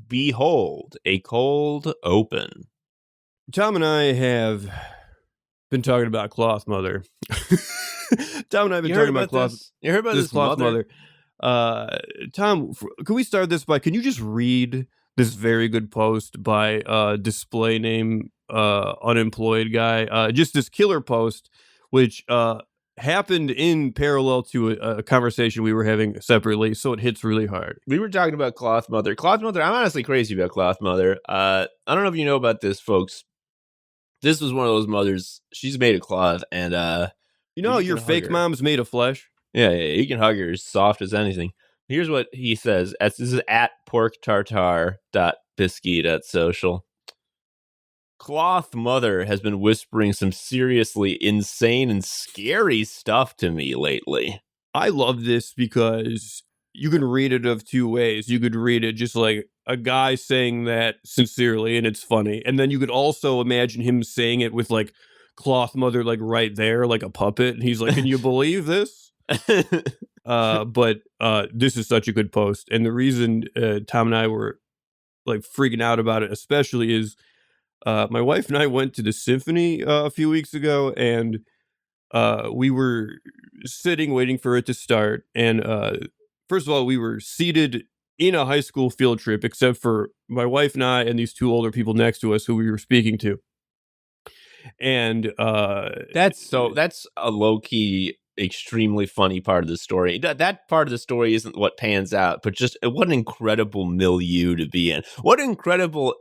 behold, a cold open. Tom and I have been talking about Cloth Mother. Tom and I have been talking about Cloth. You heard about this Cloth Mother. Tom, can we start this by? Can you just read this very good post by display name unemployed guy? Just this killer post, which happened in parallel to a conversation we were having separately, so it hits really hard. We were talking about Cloth Mother. Cloth Mother, I'm honestly crazy about Cloth Mother. I don't know if you know about this, folks. This was one of those mothers. She's made of cloth, and your fake mom's made of flesh. Yeah, you can hug her as soft as anything. Here's what he says. This is at porktartar.biscuit@social. Cloth Mother has been whispering some seriously insane and scary stuff to me lately. I love this because you can read it of two ways. You could read it just like a guy saying that sincerely, and it's funny. And then you could also imagine him saying it with like Cloth Mother like right there, like a puppet. And he's like, can you believe this? But this is such a good post. And the reason Tom and I were like freaking out about it especially is my wife and I went to the symphony a few weeks ago, and we were sitting waiting for it to start. And first of all, we were seated in a high school field trip, except for my wife and I and these two older people next to us who we were speaking to. And that's a low-key extremely funny part of the story. That part of the story isn't what pans out, but just what an incredible milieu to be in. What an incredible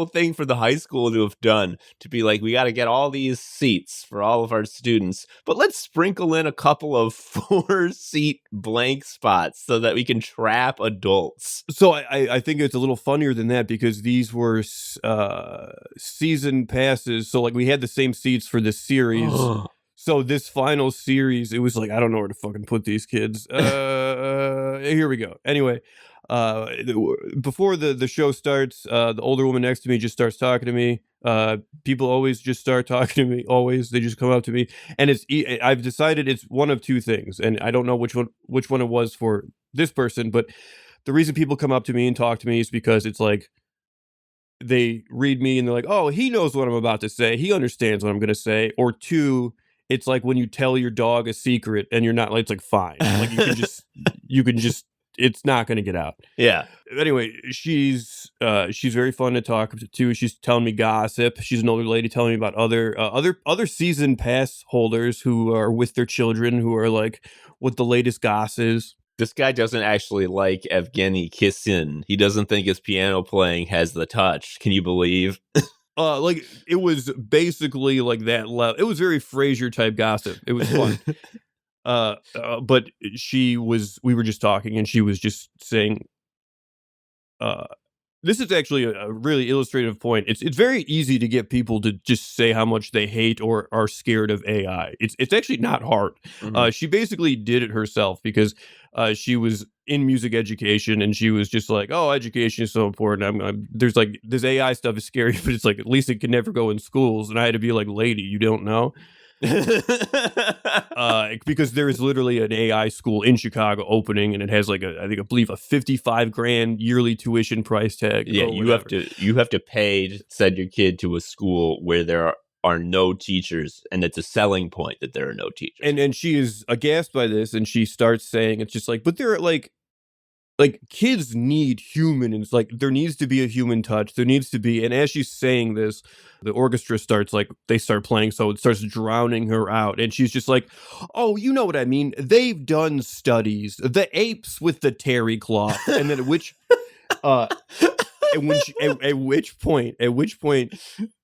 thing for the high school to have done, to be like, we got to get all these seats for all of our students, but let's sprinkle in a couple of 4-seat blank spots so that we can trap adults. So I think it's a little funnier than that, because these were season passes. So like we had the same seats for this series. So this final series, it was like, I don't know where to fucking put these kids. Here we go. Anyway, before the show starts, the older woman next to me just starts talking to me. People always just start talking to me. Always, they just come up to me, and I've decided it's one of two things, and I don't know which one it was for this person, but the reason people come up to me and talk to me is because it's like they read me and they're like, oh, he knows what I'm about to say. He understands what I'm going to say. Or two, it's like when you tell your dog a secret and you're not like, it's like, fine. Like you can just, it's not going to get out. Yeah. Anyway, she's very fun to talk to. She's telling me gossip. She's an older lady telling me about other season pass holders who are with their children, who are like what the latest goss is. This guy doesn't actually like Evgeny Kissin. He doesn't think his piano playing has the touch. Can you believe? Like it was basically like that level. It was very Frasier type gossip. It was fun. But we were just talking, and she was just saying, this is actually a really illustrative point. It's very easy to get people to just say how much they hate or are scared of AI. It's actually not hard. Mm-hmm. She basically did it herself because she was in music education, and she was just like, oh, education is so important. There's like, this AI stuff is scary, but it's like, at least it can never go in schools. And I had to be like, lady, you don't know. Because there is literally an AI school in Chicago opening, and it has like I believe a $55,000 yearly tuition price tag. Yeah, you have to pay to send your kid to a school where there are no teachers, and it's a selling point that there are no teachers. And she is aghast by this, and she starts saying, it's just like, but there are like kids need human, and it's like there needs to be a human touch. There needs to be, and as she's saying this, the orchestra starts they start playing, so it starts drowning her out, and she's just like, oh, you know what I mean? They've done studies, the apes with the terry cloth, and then at which point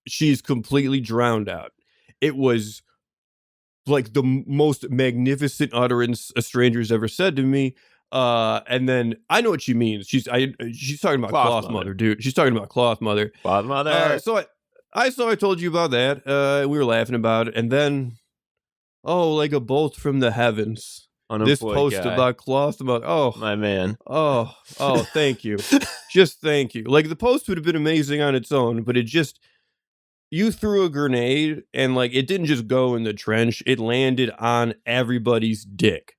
she's completely drowned out. It was like the most magnificent utterance a stranger's ever said to me. And then I know what she means. She's talking about Cloth Mother, dude. She's talking about Cloth Mother. Cloth Mother. So I told you about that. We were laughing about it, and then like a bolt from the heavens. Unemployed this post guy. About Cloth Mother. Oh, my man. Oh, thank you. Just thank you. Like the post would have been amazing on its own, but it just, you threw a grenade, and like it didn't just go in the trench, it landed on everybody's dick.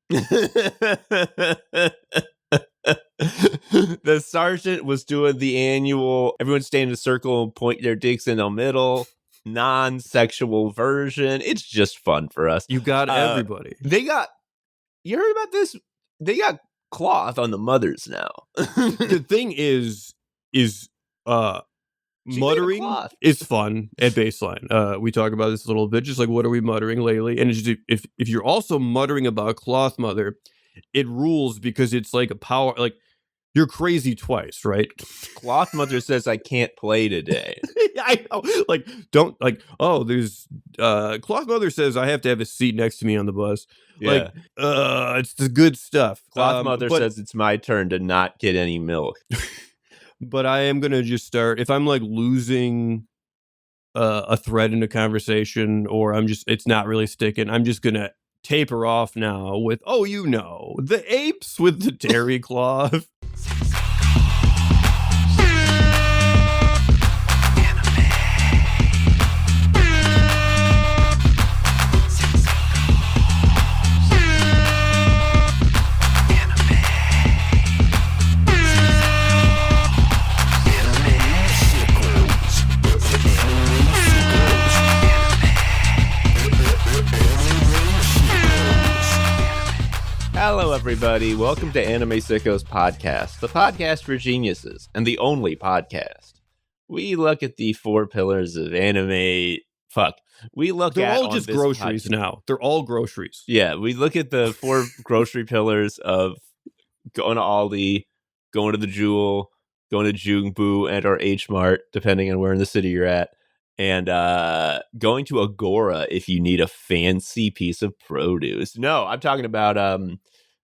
The sergeant was doing the annual, everyone stay in a circle and point their dicks in the middle, non-sexual version. It's just fun for us. You got everybody. You heard about this? They got cloth on the mothers now. The thing is muttering is fun at baseline. We talk about this a little bit, just like what are we muttering lately? And it's just, if you're also muttering about cloth mother, it rules because it's like a power, like you're crazy twice, right? Cloth mother says I can't play today. I know. Like, don't like, oh, there's cloth mother says I have to have a seat next to me on the bus. Yeah. Like, it's the good stuff. Cloth mother says it's my turn to not get any milk. But I am gonna just start, if I'm like losing a thread in a conversation, or it's not really sticking, I'm just gonna taper off now with, oh, the apes with the terry cloth. Hello, everybody. Welcome to Anime Sickos Podcast, the podcast for geniuses, and the only podcast. We look at the four pillars of anime. They're all just groceries now. They're all groceries. Yeah, we look at the four grocery pillars of going to Aldi, going to the Jewel, going to Jungbu and or H Mart, depending on where in the city you're at, and going to Agora if you need a fancy piece of produce. No, I'm talking about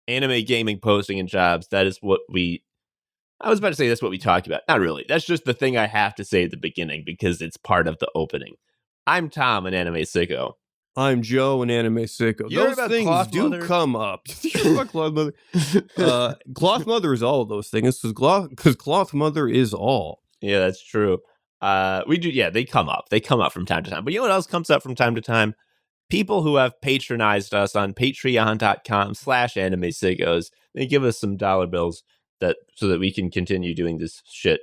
anime gaming, posting, and jobs. That is what I was about to say that's what we talked about. Not really. That's just the thing I have to say at the beginning because it's part of the opening. I'm Tom, an anime sicko. I'm Joe, an anime sicko. Those things do come up. Cloth mother. Cloth mother is all of those things because cloth mother is all. Yeah, that's true. We do. Yeah, they come up. They come up from time to time. But you know what else comes up from time to time? People who have patronized us on patreon.com/animesickos. They give us some dollar bills so that we can continue doing this shit.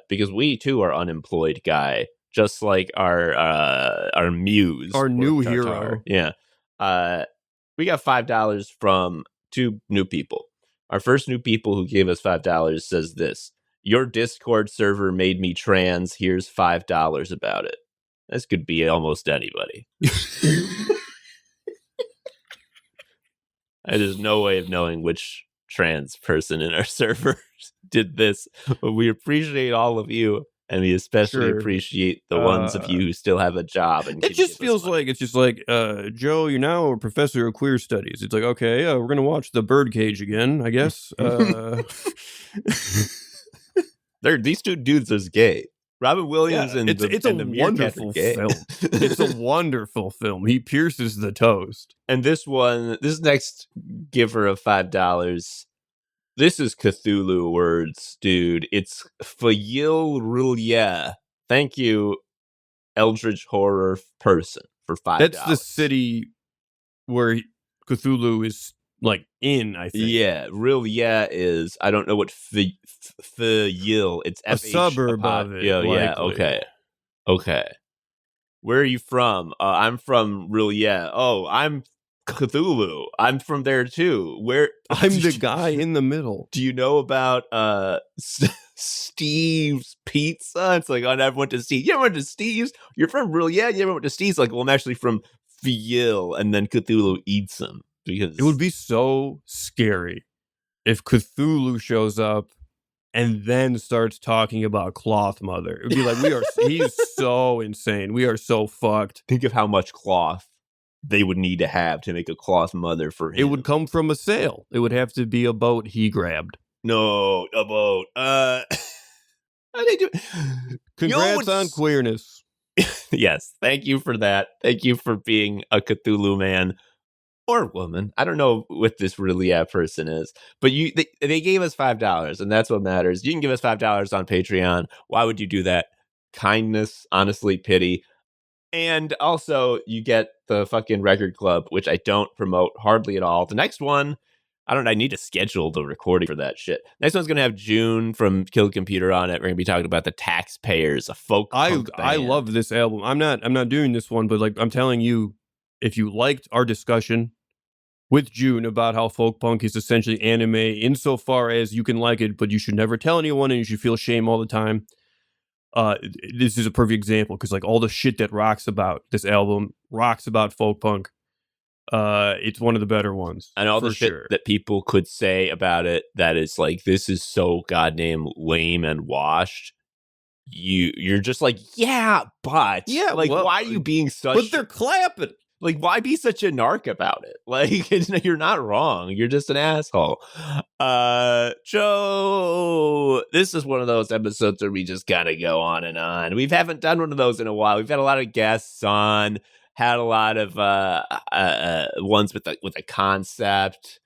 Because we too are unemployed, guy. Just like our muse, our new Tartar. Hero. Yeah. We got $5 from two new people. Our first new people who gave us $5 says this: "Your Discord server made me trans. Here's $5 about it." This could be almost anybody. There's no way of knowing which trans person in our server did this, but we appreciate all of you, and we especially appreciate the ones of you who still have a job. And it just feels like Joe, you're now a professor of queer studies. It's like, okay, we're gonna watch The Birdcage again, I guess. These two dudes are gay. Robin Williams and it's a wonderful film. It's a wonderful film. He pierces the toast. And this next giver of $5, this is Cthulhu words, dude. It's Fayil Rulia. Thank you, Eldritch Horror person, for $5. That's the city where Cthulhu is like in, I think. Yeah, Rulia is, I don't know what Fayil. It's a suburb of it. Yeah, okay. Where are you from? I'm from Rulia. Oh, I'm Cthulhu. I'm from there too. Where I'm the guy in the middle. Do you know about Steve's Pizza? It's like, I never went to Steve. You ever went to Steve's? You're from Rulia? You ever went to Steve's? Like, well, I'm actually from Fayil, and then Cthulhu eats them. Because it would be so scary if Cthulhu shows up and then starts talking about Cloth Mother. It would be like, he's so insane. We are so fucked. Think of how much cloth they would need to have to make a Cloth Mother for him. It would come from a sale. It would have to be a boat he grabbed. No, a boat. How do they do? Congrats on queerness. Yes, thank you for that. Thank you for being a Cthulhu man. Or woman. I don't know what this Rulia person is. But they gave us $5, and that's what matters. You can give us $5 on Patreon. Why would you do that? Kindness, honestly, pity. And also, you get the fucking record club, which I don't promote hardly at all. The next one, I need to schedule the recording for that shit. Next one's gonna have June from Kill Computer on it. We're gonna be talking about the Taxpayers, a folk punk I band. love this album. I'm not doing this one, but like I'm telling you, if you liked our discussion with June about how folk punk is essentially anime insofar as you can like it, but you should never tell anyone and you should feel shame all the time. This is a perfect example because like all the shit that rocks about this album rocks about folk punk. It's one of the better ones, And all for the shit sure. that people could say about it that is like, this is so goddamn lame and washed. You're just like, yeah, but like, well, why are you being such? But they're clapping. Like, why be such a narc about it? Like, you're not wrong. You're just an asshole. Joe, this is one of those episodes where we just gotta go on and on. We haven't done one of those in a while. We've had a lot of guests on, had a lot of ones with a concept.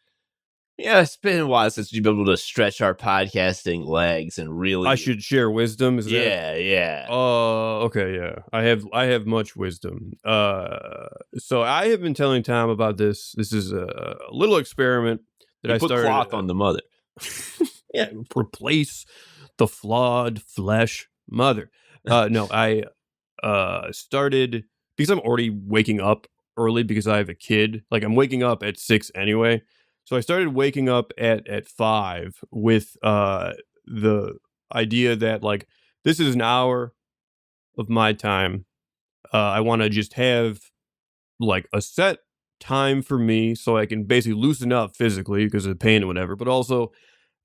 Yeah, it's been a while since we've been able to stretch our podcasting legs and really. I should share wisdom. Is that? Yeah. Okay, yeah. I have much wisdom. So I have been telling Tom about this. This is a little experiment that I put started. Cloth on the mother. Yeah, replace the flawed flesh mother. No, I started because I'm already waking up early because I have a kid. Like I'm waking up at 6 anyway. So I started waking up at 5 with the idea that like this is an hour of my time. I want to just have like a set time for me so I can basically loosen up physically because of the pain or whatever, but also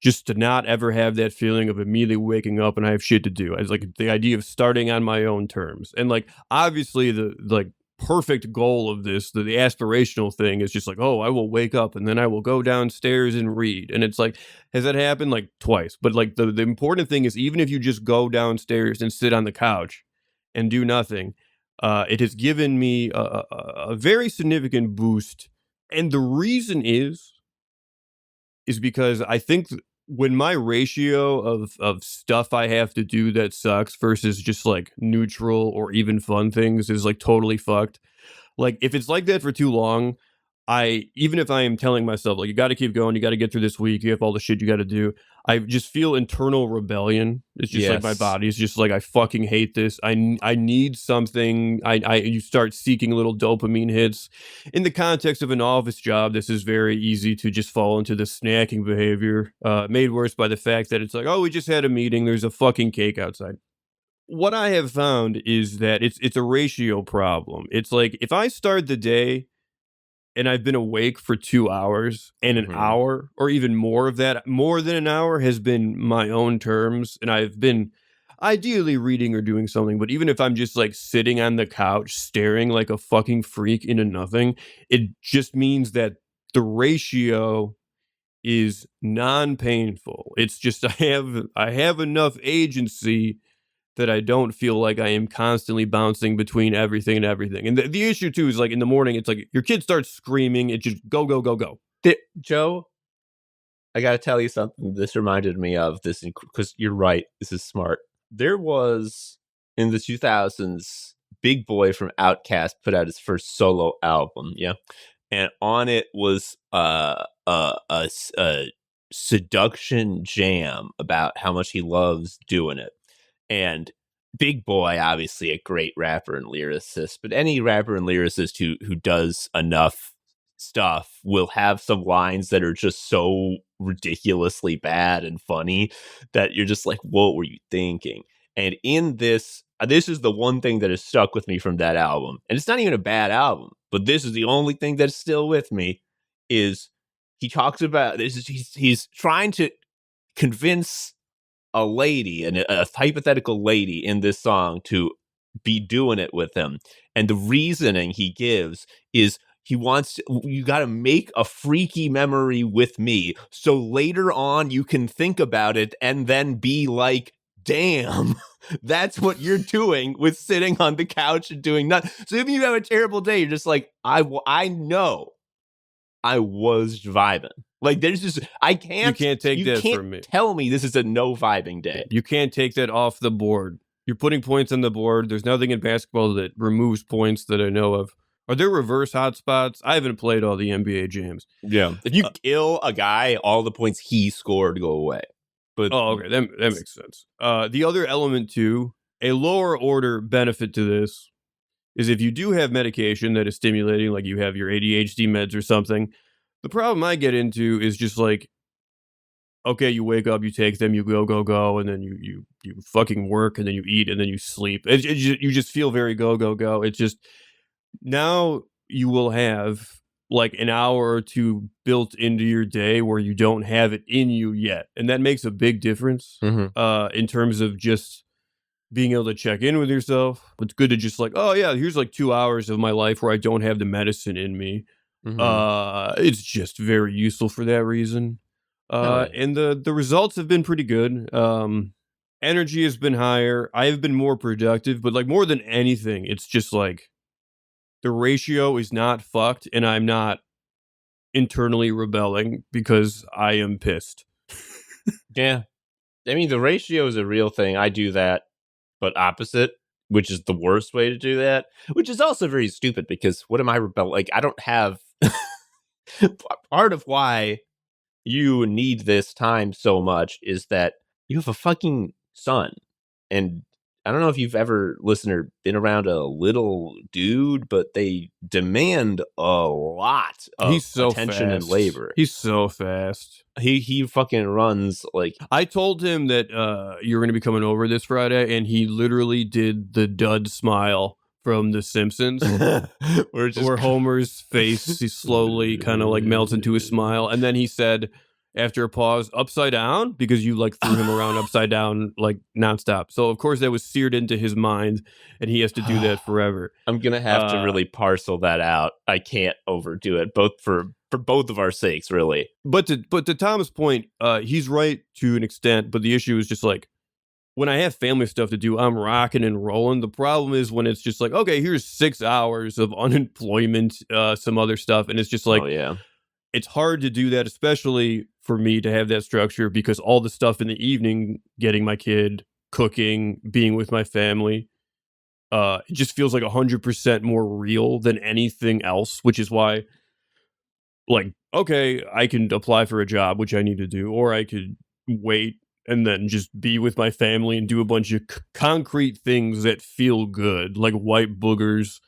just to not ever have that feeling of immediately waking up and I have shit to do. It's like the idea of starting on my own terms. And like obviously the like perfect goal of this, the aspirational thing is just like, oh, I will wake up and then I will go downstairs and read. And it's like, has that happened? Like twice. But like the important thing is even if you just go downstairs and sit on the couch and do nothing, it has given me a very significant boost. And the reason is because I think when my ratio of stuff I have to do that sucks versus just like neutral or even fun things is like totally fucked. Like if it's like that for too long, even if I am telling myself like you got to keep going, you got to get through this week, you have all the shit you got to do, I just feel internal rebellion. It's just like my body is just like I fucking hate this. I need something. You start seeking little dopamine hits. In the context of an office job, this is very easy to just fall into the snacking behavior. Made worse by the fact that it's like, oh, we just had a meeting. There's a fucking cake outside. What I have found is that it's a ratio problem. It's like if I start the day and I've been awake for 2 hours and an hour or even more of that, more than an hour has been my own terms. And I've been ideally reading or doing something. But even if I'm just like sitting on the couch, staring like a fucking freak into nothing, it just means that the ratio is non-painful. It's just I have enough agency that I don't feel like I am constantly bouncing between everything and everything. And the issue too is like in the morning, it's like your kid starts screaming. It just go, go, go, go. Joe, I got to tell you something. This reminded me of this because you're right. This is smart. There was in the 2000s, Big Boy from Outkast put out his first solo album. Yeah. And on it was a seduction jam about how much he loves doing it. And Big Boy, obviously a great rapper and lyricist, but any rapper and lyricist who does enough stuff will have some lines that are just so ridiculously bad and funny that you're just like, what were you thinking? And in this is the one thing that has stuck with me from that album. And it's not even a bad album, but this is the only thing that's still with me is he talks about this. He's trying to convince a lady, a hypothetical lady in this song to be doing it with him. And the reasoning he gives is you got to make a freaky memory with me. So later on you can think about it and then be like, damn, that's what you're doing with sitting on the couch and doing nothing. So if you have a terrible day, you're just like, I know I was vibing. Like there's just You can't take that from me. Tell me this is a no vibing day. You can't take that off the board. You're putting points on the board. There's nothing in basketball that removes points that I know of. Are there reverse hotspots? I haven't played all the NBA jams. Yeah. If you kill a guy, all the points he scored go away. But Oh, okay, that makes sense. The other element too, a lower order benefit to this is if you do have medication that is stimulating, like you have your ADHD meds or something. The problem I get into is just like, okay, you wake up, you take them, you go, and then you fucking work, and then you eat, and then you sleep. You just feel very go. It's just now you will have like an hour or two built into your day where you don't have it in you yet, and that makes a big difference in terms of just being able to check in with yourself. It's good to just like, oh yeah, here's like 2 hours of my life where I don't have the medicine in me. mm-hmm. It's just very useful for that reason. Hell yeah. And the results have been pretty good. Energy has been higher. I have been more productive, but like more than anything, it's just like the ratio is not fucked, and I'm not internally rebelling because I am pissed. Yeah. I mean, the ratio is a real thing. I do that, but opposite, which is the worst way to do that, which is also very stupid because what am I Like, I don't have part of why you need this time so much is that you have a fucking son. And I don't know if you've ever listened or been around a little dude, but they demand a lot of He's so attention and fast. labor. He's so fast. He fucking runs like I told him that you were going to be coming over this Friday, and he literally did the dud smile from The Simpsons, we're just where Homer's face he slowly kind of like melts into a smile, and then he said, after a pause, "Upside down," because you like threw him around upside down like nonstop. So of course that was seared into his mind, and he has to do that forever. I'm gonna have to really parcel that out. I can't overdo it, both for both of our sakes, really. But to Tom's point, he's right to an extent. But the issue is just like when I have family stuff to do, I'm rocking and rolling. The problem is when it's just like, okay, here's 6 hours of unemployment, some other stuff, and it's just like, oh yeah, it's hard to do that, especially for me to have that structure because all the stuff in the evening, getting my kid, cooking, being with my family, it just feels like 100% more real than anything else, which is why, like, okay, I can apply for a job, which I need to do, or I could wait and then just be with my family and do a bunch of concrete things that feel good, like wipe boogers,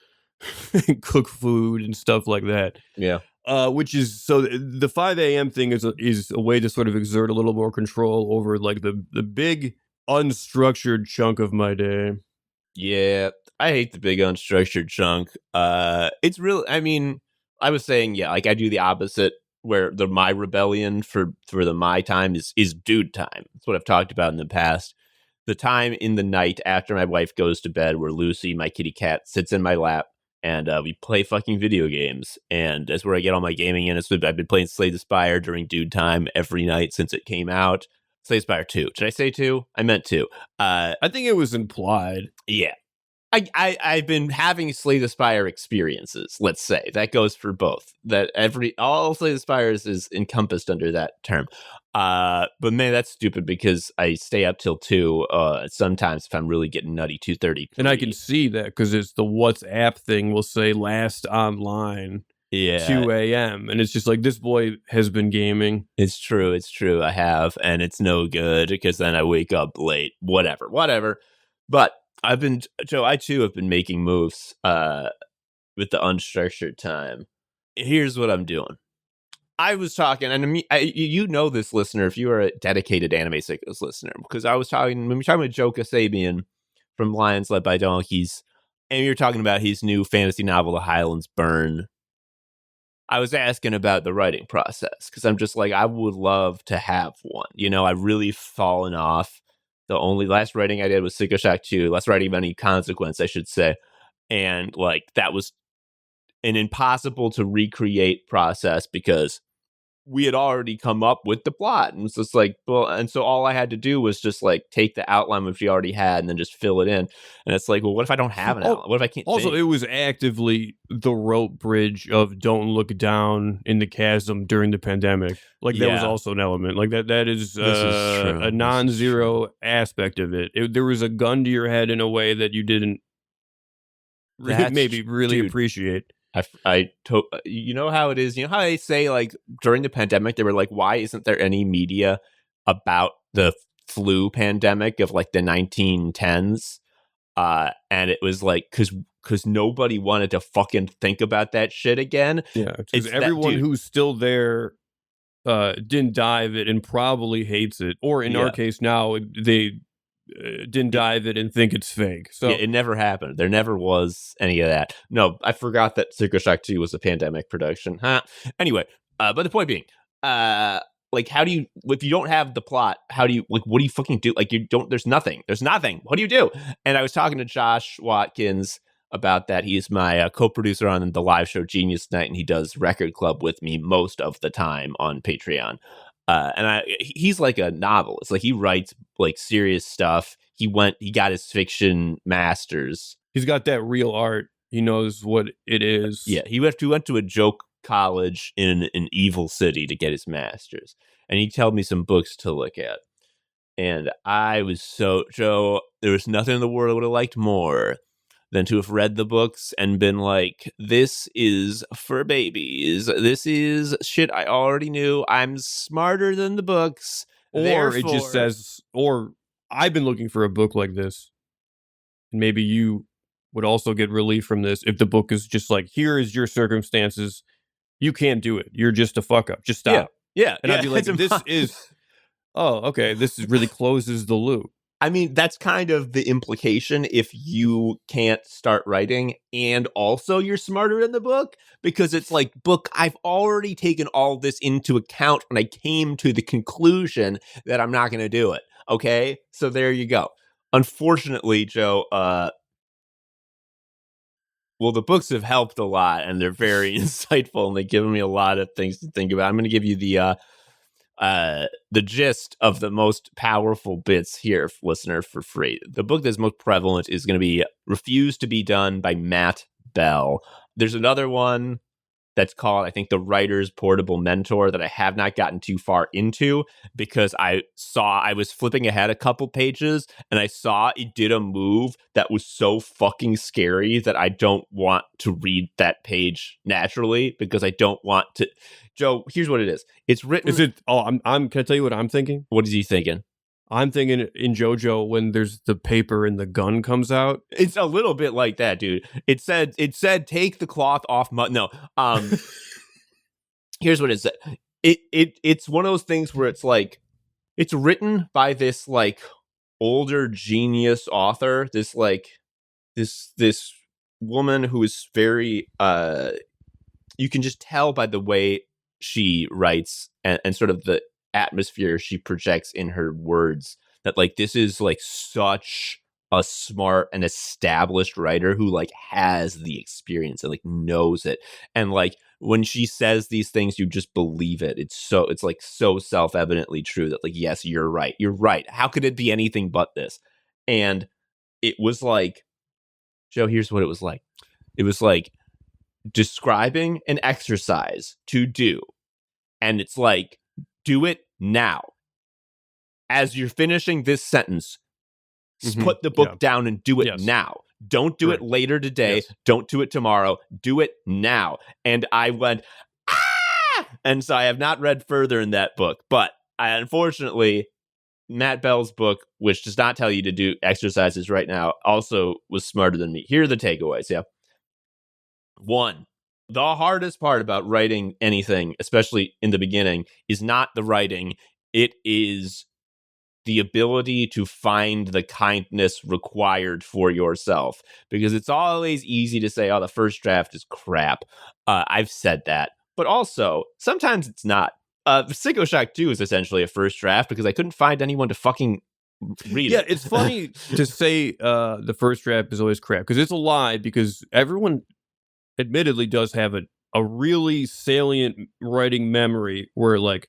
cook food and stuff like that. yeah. Which is so the 5 a.m. thing is a way to sort of exert a little more control over like the big unstructured chunk of my day. Yeah, I hate the big unstructured chunk. It's real. I mean, I was saying, yeah, like I do the opposite, where my rebellion for the my time is dude time. That's what I've talked about in the past. The time in the night after my wife goes to bed, where Lucy, my kitty cat, sits in my lap and we play fucking video games. And that's where I get all my gaming in. I've been playing Slay the Spire during dude time every night since it came out. Slay the Spire 2. Did I say 2? I meant 2. I think it was implied. Yeah. I've been having Slay the Spire experiences, let's say. That goes for both. That all Slay the Spires is encompassed under that term. But man, that's stupid because I stay up till 2, sometimes if I'm really getting nutty, 2:30. And I can see that because it's the WhatsApp thing will say last online 2 a.m. And it's just like, this boy has been gaming. It's true. I have, and it's no good because then I wake up late. Whatever. But I too have been making moves with the unstructured time. Here's what I'm doing. I was talking, and you know this, listener, if you are a dedicated Anime Sickos listener, because I was talking, when we were talking with Joe Kasabian from Lions Led by Donkeys, and we were talking about his new fantasy novel, The Highlands Burn. I was asking about the writing process, because I'm just like, I would love to have one. You know, I've really fallen off. The only last writing I did was Sicko Shock 2, last writing of any consequence, I should say. And like, that was an impossible to recreate process because we had already come up with the plot, and it was just like, well, and so all I had to do was just like take the outline which we already had and then just fill it in. And it's like, well, what if I don't have an outline? What if I can't? Also, think? It was actively the rope bridge of don't look down in the chasm during the pandemic. Like that was also an element. Like that is, a non-zero aspect of it. There was a gun to your head in a way that you didn't really appreciate. You know how it is. You know how they say like during the pandemic they were like, why isn't there any media about the flu pandemic of like the 1910s? And it was like because nobody wanted to fucking think about that shit again. Yeah, because It's that everyone dude. who's still there didn't die of it and probably hates it. Or in our Yeah. case now, they didn't It, die of it and think it's fake. yeah, So it never happened. There never was any of that. No, I forgot that Sickos Shock 2 was a pandemic production. Huh. Anyway, but the point being, uh, like, how do you, if you don't have the plot, how do you, like, what do you fucking do? Like, you don't, there's nothing. There's nothing. What do you do? And I was talking to Josh Watkins about that. He's my co-producer on the live show Genius Night, and he does Record Club with me most of the time on Patreon. He's like a novelist. Like he writes like serious stuff. He got his fiction masters. he's got that real art. He knows what it is. Yeah, he went to a joke college in an evil city to get his masters, and he told me some books to look at. And I was so Joe. There was nothing in the world I would have liked more than to have read the books and been like, "This is for babies. This is shit I already knew. I'm smarter than the books." Or it just Therefore, says, or I've been looking for a book like this. And maybe you would also get relief from this if the book is just like, here is your circumstances. You can't do it. You're just a fuck up. Just yeah, stop. yeah, And I'd yeah. be like, this is, oh, okay. This really closes the loop. I mean, that's kind of the implication if you can't start writing and also you're smarter in the book, because it's like, book, I've already taken all this into account when I came to the conclusion that I'm not going to do it. Okay. So there you go. Unfortunately, Joe, well, the books have helped a lot and they're very insightful and they've given me a lot of things to think about. I'm going to give you the gist of the most powerful bits here, listener, for free. The book that's most prevalent is going to be Refused to Be Done by Matt Bell. There's another one that's called, I think, The Writer's Portable Mentor, that I have not gotten too far into because I was flipping ahead a couple pages and I saw it did a move that was so fucking scary that I don't want to read that page naturally because I don't want to. Joe, here's what it is. It's written. Is it, oh, can I tell you what I'm thinking? What is he thinking? I'm thinking in JoJo when there's the paper and the gun comes out. It's a little bit like that, dude. It said take the cloth off no. Here's what it said. It's one of those things where it's like it's written by this like older genius author, this like this woman who is very you can just tell by the way she writes and sort of the atmosphere she projects in her words that like this is like such a smart and established writer who like has the experience and like knows it, and like when she says these things you just believe it. It's like so self-evidently true that like, yes, you're right, how could it be anything but this? And it was like, Joe, here's what it was like. It was like describing an exercise to do, and it's like, do it now. As you're finishing this sentence, put the book down and do it now. Don't do it later today. Don't do it tomorrow. Do it now. And I went, ah! And so I have not read further in that book. But unfortunately, Matt Bell's book, which does not tell you to do exercises right now, also was smarter than me. Here are the takeaways. Yeah. 1, the hardest part about writing anything, especially in the beginning, is not the writing. It is the ability to find the kindness required for yourself, because it's always easy to say, oh, the first draft is crap. I've said that, but also sometimes it's not. Sickos Shock 2 is essentially a first draft because I couldn't find anyone to fucking read it. Yeah, it's funny to say the first draft is always crap because it's a lie, because everyone admittedly does have a really salient writing memory where like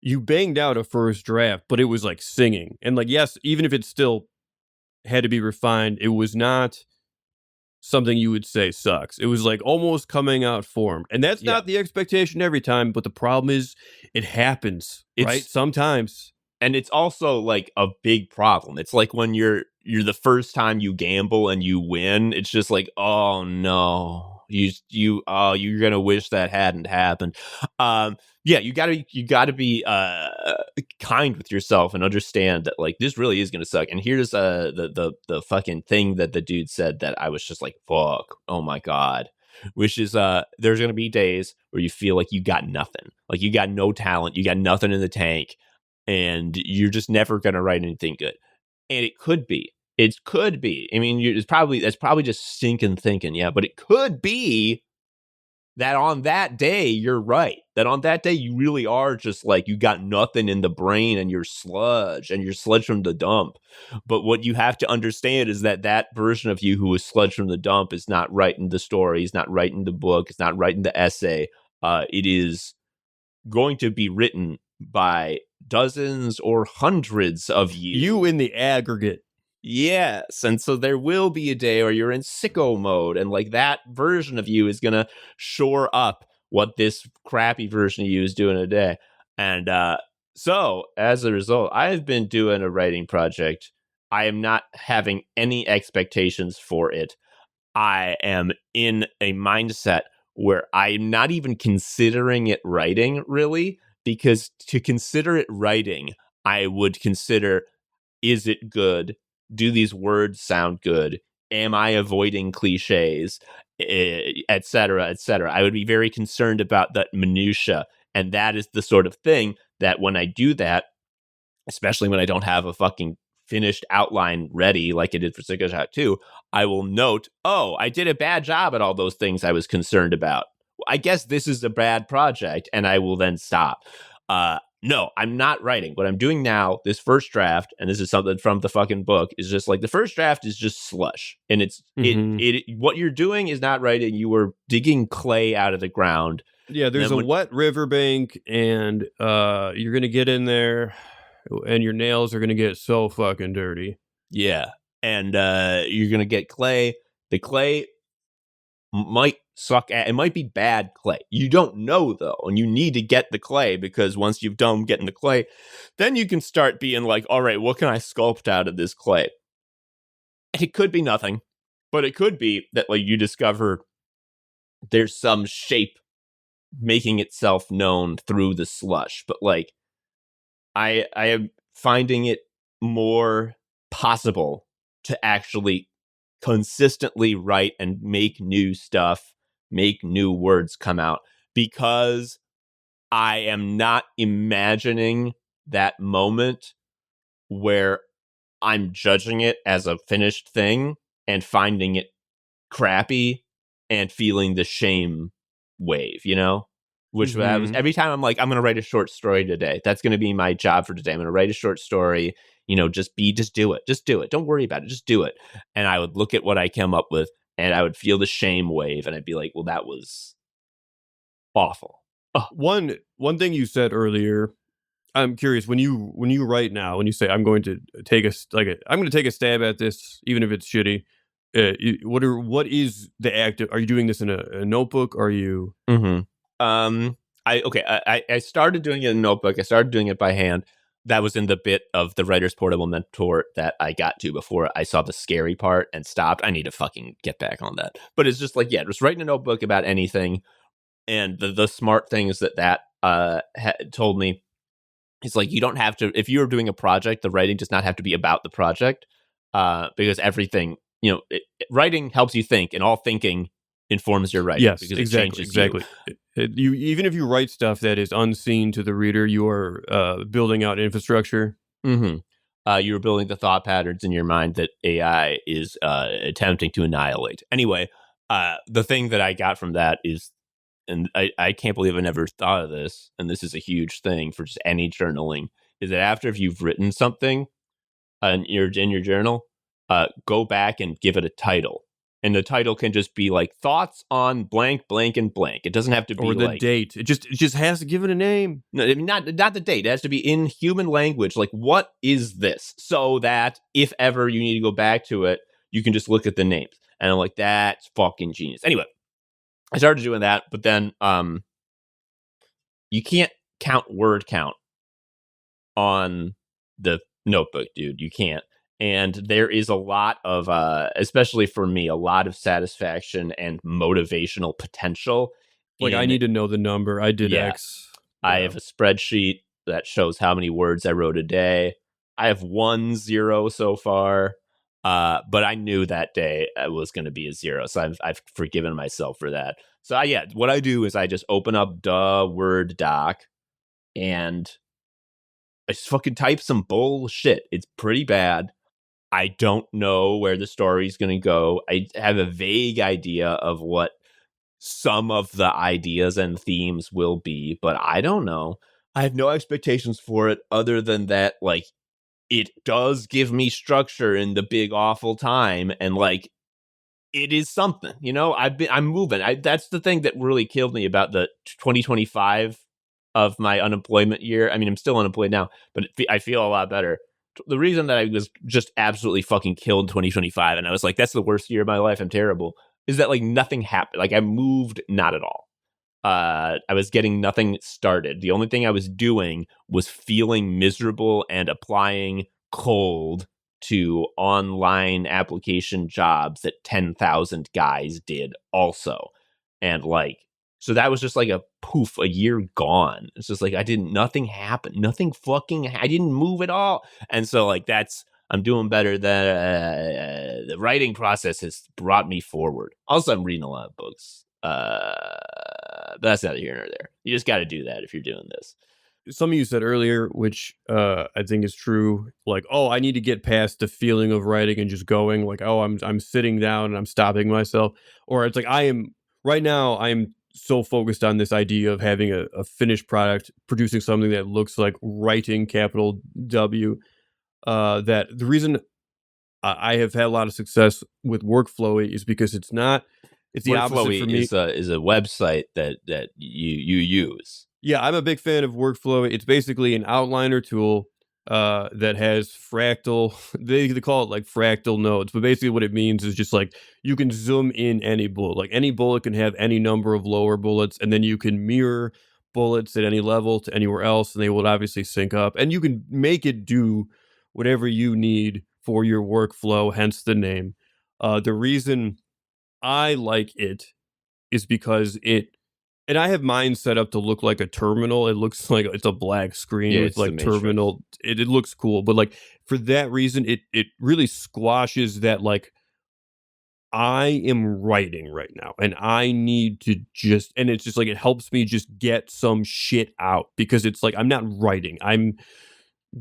you banged out a first draft, but it was like singing. And like, yes, even if it still had to be refined, it was not something you would say sucks. It was like almost coming out formed. And that's not the expectation every time, but the problem is it happens, right? Sometimes. And it's also like a big problem. It's like when you're the first time you gamble and you win, it's just like, oh no. you're gonna wish that hadn't happened. Yeah, you gotta be kind with yourself and understand that like this really is gonna suck. And here's the fucking thing that the dude said that I was just like, fuck, oh my god. Which is there's gonna be days where you feel like you got nothing, like you got no talent, you got nothing in the tank, and you're just never gonna write anything good. And it could be. It could be. I mean, that's probably just stinking thinking, yeah. But it could be that on that day you're right. That on that day you really are just like you got nothing in the brain and you're sludge from the dump. But what you have to understand is that that version of you who was sludge from the dump is not writing the story, is not writing the book, is not writing the essay. It is going to be written by dozens or hundreds of You in the aggregate. Yes, and so there will be a day where you're in sicko mode, and like that version of you is gonna shore up what this crappy version of you is doing a day. And so as a result, I've been doing a writing project. I am not having any expectations for it. I am in a mindset where I'm not even considering it writing, really, because to consider it writing, I would consider, is it good? Do these words sound good? Am I avoiding cliches, et cetera, et cetera? I would be very concerned about that minutia, and that is the sort of thing that when I do that, especially when I don't have a fucking finished outline ready like I did for Sickos Out 2, I will note, oh, I did a bad job at all those things I was concerned about. I guess this is a bad project, and I will then stop. No, I'm not writing. What I'm doing now, this first draft, and this is something from the fucking book, is just like the first draft is just slush. And what you're doing is not writing. You were digging clay out of the ground. Yeah, there's a wet riverbank, and you're gonna get in there, and your nails are gonna get so fucking dirty. Yeah, and you're gonna get clay. The clay might suck at, it might be bad clay. You don't know though, and you need to get the clay because once you've done getting the clay, then you can start being like, all right, what can I sculpt out of this clay? And it could be nothing, but it could be that like you discover there's some shape making itself known through the slush. But like I am finding it more possible to actually consistently write and make new stuff, make new words come out because I am not imagining that moment where I'm judging it as a finished thing and finding it crappy and feeling the shame wave, you know? Which I was every time I'm like, I'm gonna write a short story today. That's gonna be my job for today. I'm gonna write a short story, you know, just do it. Just do it. Don't worry about it. Just do it. And I would look at what I came up with and I would feel the shame wave and I'd be like, well, that was awful. One thing you said earlier, I'm curious when you write now, when you say I'm going to take I'm going to take a stab at this, even if it's shitty. What is the act? Are you doing this in a notebook? Are you? I started doing it in a notebook. I started doing it by hand. That was in the bit of the Writer's Portable Mentor that I got to before I saw the scary part and stopped. I need to fucking get back on that. But it's just like, yeah, just writing a notebook about anything. And the smart things that told me, it's like you don't have to, if you're doing a project, the writing does not have to be about the project because everything, you know, writing helps you think, and all thinking informs your writing. Yes, because exactly. You even if you write stuff that is unseen to the reader, you are building out infrastructure. You're building the thought patterns in your mind that AI is attempting to annihilate. Anyway, the thing that I got from that is, and I can't believe I never thought of this, and this is a huge thing for just any journaling, is that after if you've written something in your journal, go back and give it a title. And the title can just be like thoughts on blank, blank, and blank. It doesn't have to be or the like, date. It just has to give it a name. No, I mean, not the date. It has to be in human language. Like, what is this? So that if ever you need to go back to it, you can just look at the names. And I'm like, that's fucking genius. Anyway, I started doing that, but then you can't count word count on the notebook, dude. You can't. And there is a lot of, especially for me, a lot of satisfaction and motivational potential Like, I in, need to know the number. I did yeah, X. I Yeah. have a spreadsheet that shows how many words I wrote a day. I have 1 0 so far, but I knew that day I was going to be a 0, so I've forgiven myself for that. So yeah, what I do is I just open up Word doc and I just fucking type some bullshit. It's pretty bad. I don't know where the story's going to go. I have a vague idea of what some of the ideas and themes will be, but I don't know. I have no expectations for it other than that, like, it does give me structure in the big awful time, and like, it is something, I'm moving. That's the thing that really killed me about the 2025 of my unemployment year. I mean, I'm still unemployed now, but I feel a lot better. The reason that I was just absolutely fucking killed in 2025, and I was like, that's the worst year of my life, I'm terrible, is that like nothing happened. Like, I moved not at all. I was getting nothing started. The only thing I was doing was feeling miserable and applying cold to online application jobs that 10,000 guys did also. And like, so that was just like a poof, a year gone. It's just like, nothing happened. Nothing fucking, I didn't move at all. And so, like, I'm doing better than the writing process has brought me forward. Also, I'm reading a lot of books. But that's neither here nor there. You just got to do that if you're doing this. Something you said earlier, which I think is true, like, oh, I need to get past the feeling of writing and just going, like, oh, I'm sitting down and I'm stopping myself, or it's like right now I'm so focused on this idea of having a finished product, producing something that looks like writing, capital W. That the reason I have had a lot of success with Workflowy is because it's the opposite for Workflowy me. is a website that you use. Yeah, I'm a big fan of Workflow. It's basically an outliner tool that has fractal. They call it like fractal nodes, but basically what it means is just like you can zoom in any bullet. Like any bullet can have any number of lower bullets, and then you can mirror bullets at any level to anywhere else, and they will obviously sync up. And you can make it do whatever you need for your workflow. Hence the name. The reason I like it is because and I have mine set up to look like a terminal. It looks like it's a black screen Yeah, with it's the like Matrix. terminal. It looks cool, but like for that reason, it really squashes that like I am writing right now and I need to just and it's just like it helps me just get some shit out because it's like I'm not writing. I'm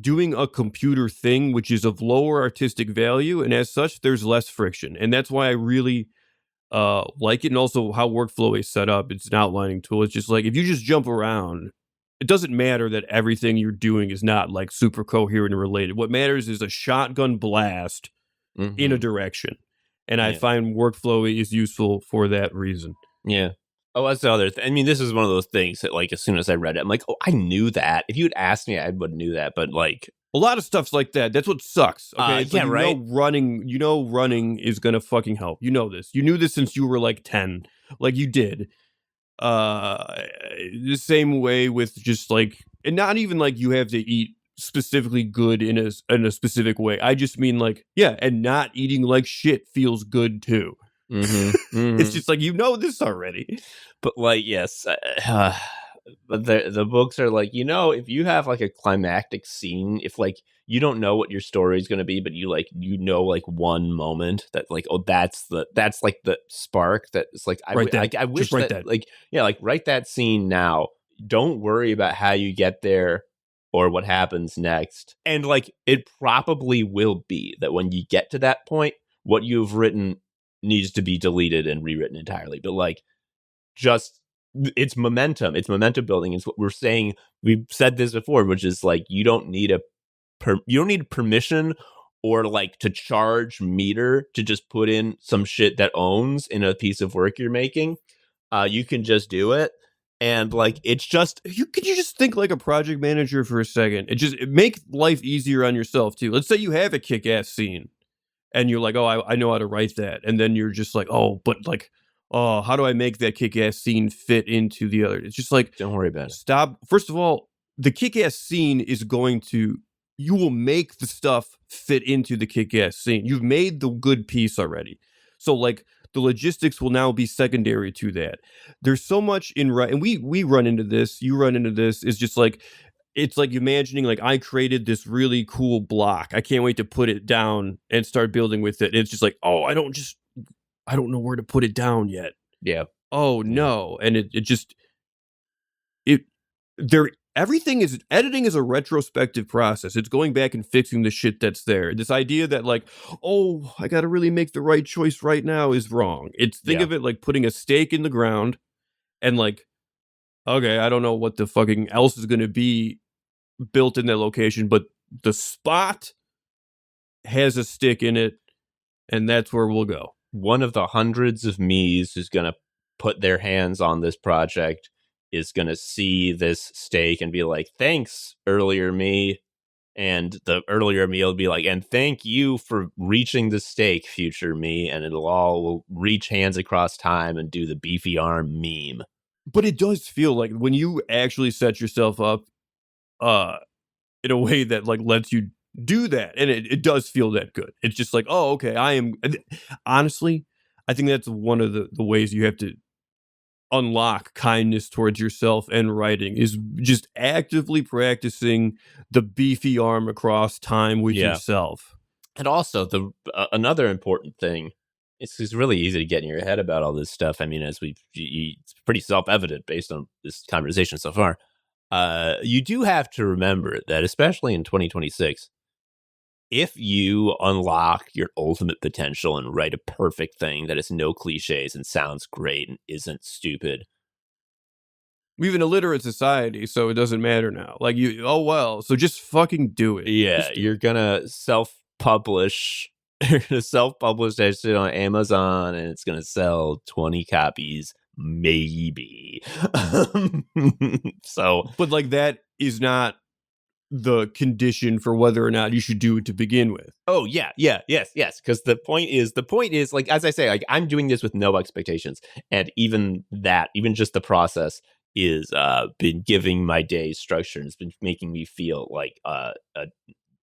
doing a computer thing which is of lower artistic value and as such there's less friction. And that's why I really like it, and also how workflow is set up. It's an outlining tool. It's just like if you just jump around, it doesn't matter that everything you're doing is not like super coherent and related. What matters is a shotgun blast in a Mm-hmm. direction. And I Yeah. find workflow is useful for that reason. Yeah. Oh, that's the other thing. I mean, this is one of those things that, like, as soon as I read it, I'm like, oh, I knew that. If you had asked me, I would have knew that. But like, A lot of stuff's like that. That's what sucks. Okay. It's like, yeah, right. running is gonna fucking help. You know this. You knew this since you were like 10. Like you did. uh the same way with just like and not even like you have to eat specifically good in a specific way. I just mean like yeah, and not eating like shit feels good too. Mm-hmm. It's Mm-hmm. just like you know this already. But like, yes, but the books are like, if you have like a climactic scene, if like you don't know what your story is going to be, but like one moment that like, oh, that's like the spark that it's like, Write that. I Just wish write that, that. like, yeah, like, write that scene now. Don't worry about how you get there or what happens next. And like, it probably will be that when you get to that point, what you've written needs to be deleted and rewritten entirely. But like, just it's momentum building. It's what we're saying. We've said this before, which is like, you don't need permission or like to charge meter to just put in some shit that owns in a piece of work you're making. You can just do it, and like, it's just, You just think like a project manager for a second. It make life easier on yourself too. Let's say you have a kick-ass scene and you're like, oh, I know how to write that. And then you're just like, oh, but like, oh, how do I make that kick ass scene fit into the other? It's just like, don't worry about it. stop. First of all, the kick ass scene is going to you will make the stuff fit into the kick-ass scene. You've made the good piece already. So like the logistics will now be secondary to that. There's so much in and we run into this, you run into this, is just like it's like imagining like I created this really cool block. I can't wait to put it down and start building with it. And it's just like, oh, I don't know where to put it down yet. Yeah. Oh Yeah. no. And it just it there everything is editing is a retrospective process. It's going back and fixing the shit that's there. This idea that like, oh, I got to really make the right choice right now is wrong. It's think Yeah. of it like putting a stake in the ground and like, okay, I don't know what the fucking else is going to be built in that location, but the spot has a stick in it, and that's where we'll go. One of the hundreds of me's who's going to put their hands on this project is going to see this stake and be like, thanks, earlier me. And the earlier me will be like, and thank you for reaching the stake, future me. And it'll all reach hands across time and do the beefy arm meme. But it does feel like when you actually set yourself up in a way that like lets you do that, and it does feel that good. It's just like, oh, okay, I am honestly, I think that's one of the ways you have to unlock kindness towards yourself and writing is just actively practicing the beefy arm across time with yourself. And also the another important thing, it's really easy to get in your head about all this stuff. I mean, as it's pretty self-evident based on this conversation so far. You do have to remember that, especially in 2026, if you unlock your ultimate potential and write a perfect thing that has no cliches and sounds great and isn't stupid. We have an illiterate society, so it doesn't matter now. Like you, oh well, so just fucking do it. Yeah, Do you're it. gonna self-publish. You're gonna self-publish that shit on Amazon, and it's gonna sell 20 copies, maybe. So, But like that is not the condition for whether or not you should do it to begin with. oh yeah, yes. Because the point is, like as I say, like I'm doing this with no expectations, and even just the process is been giving my day structure and it's been making me feel like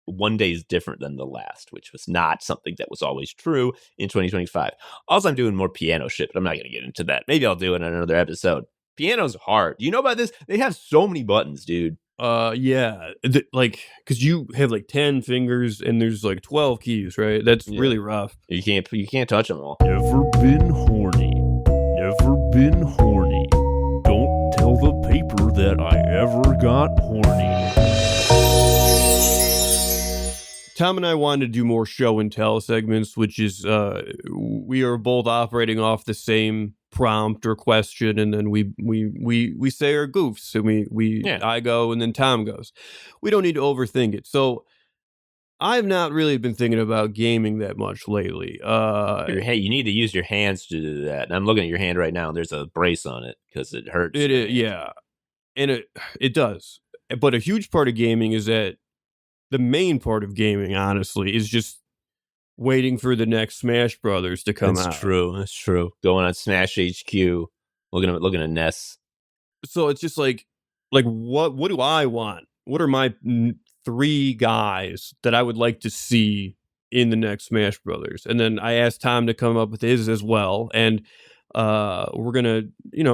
one day is different than the last, which was not something that was always true in 2025. Also, I'm doing more piano shit, but I'm not going to get into that. Maybe I'll do it in another episode. Piano's hard. Do you know about this? They have so many buttons, dude. Yeah, like because you have like 10 fingers and there's like 12 keys, right? That's Yeah. really rough. You can't touch them all. Never been horny. Never been horny. Don't tell the paper that I ever got horny. Tom and I wanted to do more show and tell segments, which is we are both operating off the same prompt or question, and then we say our goofs, and I go and then Tom goes. We don't need to overthink it. So I've not really been thinking about gaming that much lately. Hey, you need to use your hands to do that. And I'm looking at your hand right now, and there's a brace on it because it hurts. It is, yeah, and it does. But a huge part of gaming is that the main part of gaming, honestly, is just waiting for the next Smash Brothers to come out. That's true. Going on Smash HQ, looking at Ness. So it's just like what do I want? What are my three guys that I would like to see in the next Smash Brothers? And then I asked Tom to come up with his as well, and we're gonna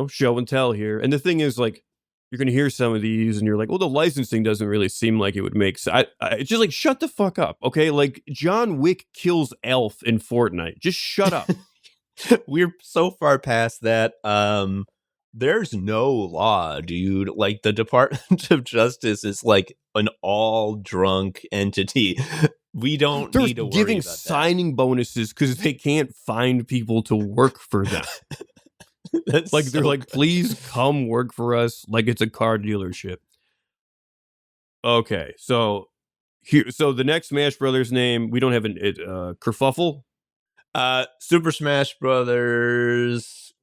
show and tell here. And the thing is, like, you're gonna hear some of these, and you're like, well, the licensing doesn't really seem like it would make sense. It's just like, shut the fuck up, okay? Like, John Wick kills Elf in Fortnite. Just shut up. We're so far past that. There's no law, dude. Like the Department of Justice is like an all drunk entity. We don't They're need to worry giving about signing bonuses because they can't find people to work for them. that. Like they're like, please come work for us, like it's a car dealership. Okay, so the next Smash Brothers name, we don't have kerfuffle. Super Smash Brothers.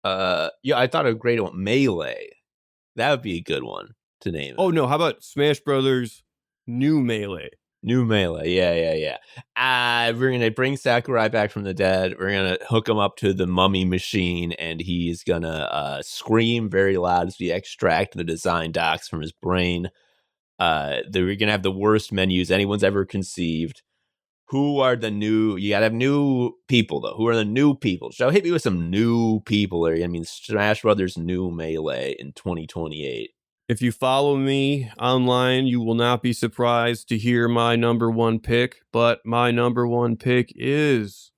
Yeah, I thought a great one, Melee. That would be a good one to name. Oh no, how about Smash Brothers New Melee? New Melee, yeah. We're gonna bring Sakurai back from the dead. We're gonna hook him up to the mummy machine, and he's gonna scream very loud as we extract the design docs from his brain. They're gonna have the worst menus anyone's ever conceived. Who are the new? You gotta have new people though. Who are the new people? So hit me with some new people. Or I mean, Smash Brothers New Melee in 2028. If you follow me online, you will not be surprised to hear my number one pick. But my number one pick is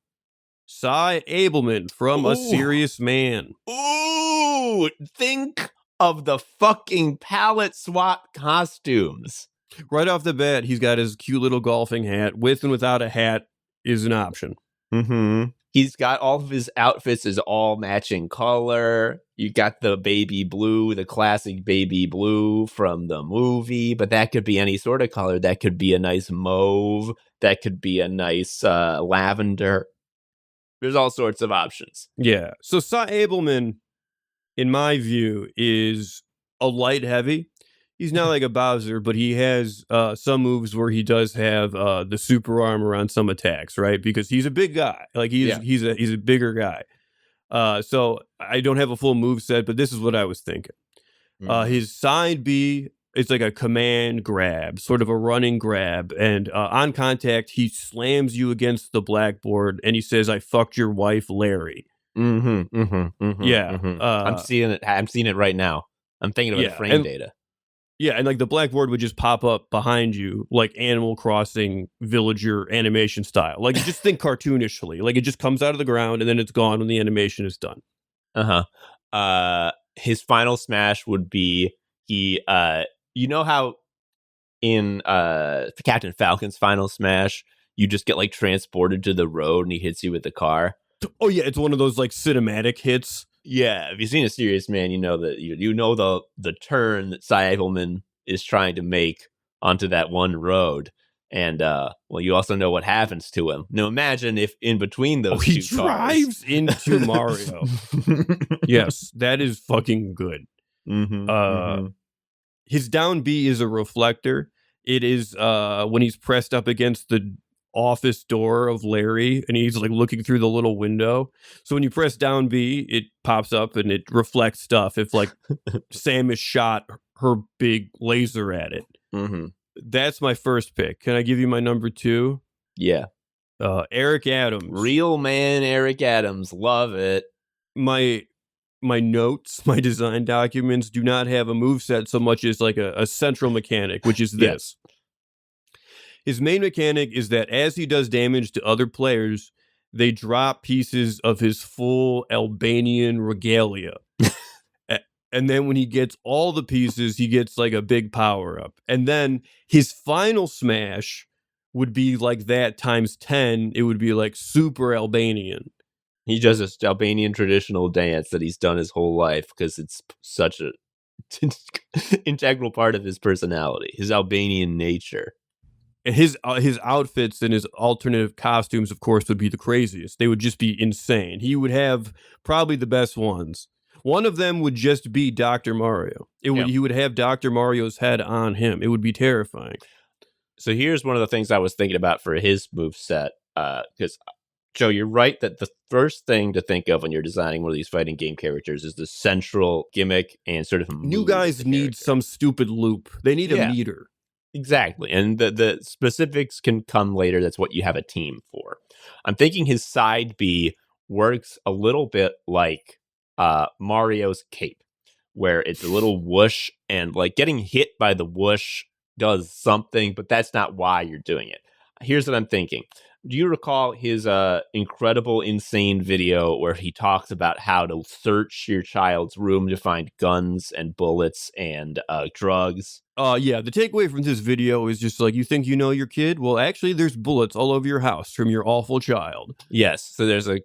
Cy Abelman from A Ooh. Serious Man. Ooh, think of the fucking palette swap costumes. Right off the bat, he's got his cute little golfing hat. With and without a hat is an option. Mm-hmm. He's got all of his outfits is all matching color. You got the baby blue, the classic baby blue from the movie, but that could be any sort of color. That could be a nice mauve. That could be a nice lavender. There's all sorts of options. Yeah. So Cy Abelman, in my view, is a light heavy. He's not like a Bowser, but he has some moves where he does have the super armor on some attacks, right? Because he's a big guy. Like he's a bigger guy. So I don't have a full move set, but this is what I was thinking. His side B, it's like a command grab, sort of a running grab, and on contact he slams you against the blackboard and he says, "I fucked your wife, Larry." Yeah. I'm seeing it right now. I'm thinking about the frame data. Yeah, and like the blackboard would just pop up behind you, like Animal Crossing villager animation style. Like you just think cartoonishly. Like it just comes out of the ground and then it's gone when the animation is done. His final smash would be you know how in Captain Falcon's final smash you just get like transported to the road and he hits you with the car. Oh yeah, it's one of those like cinematic hits. Yeah, if you've seen A Serious Man, you know that you know the turn that Cy Abelman is trying to make onto that one road, and well, you also know what happens to him. Now, imagine if in between those he two drives into Mario. Yes, that is fucking good. His down B is a reflector. It is when he's pressed up against the office door of Larry and he's like looking through the little window. So when you press down B, it pops up and it reflects stuff. If like Samus shot her big laser at it. That's my first pick. Can I give you my number two? Yeah. Eric Adams. Real man Eric Adams. Love it. My notes, my design documents do not have a moveset so much as like a central mechanic, which is this. His main mechanic is that as he does damage to other players, they drop pieces of his full Albanian regalia. And then when he gets all the pieces, he gets like a big power up. And then his final smash would be like that times 10. It would be like super Albanian. He does this Albanian traditional dance that he's done his whole life because it's such a integral part of his personality, his Albanian nature. And his outfits and his alternative costumes, of course, would be the craziest. They would just be insane. He would have probably the best ones. One of them would just be Dr. Mario. He would have Dr. Mario's head on him. It would be terrifying. So here's one of the things I was thinking about for his moveset. Because, Joe, you're right that the first thing to think of when you're designing one of these fighting game characters is the central gimmick and sort of new guys need some stupid loop. They need a meter. Exactly. And the specifics can come later. That's what you have a team for. I'm thinking his side B works a little bit like Mario's cape, where it's a little whoosh and like getting hit by the whoosh does something, but that's not why you're doing it. Here's what I'm thinking. Do you recall his incredible, insane video where he talks about how to search your child's room to find guns and bullets and drugs? Yeah, the takeaway from this video is just like, you think you know your kid? Well, actually, there's bullets all over your house from your awful child. Yes, so there's a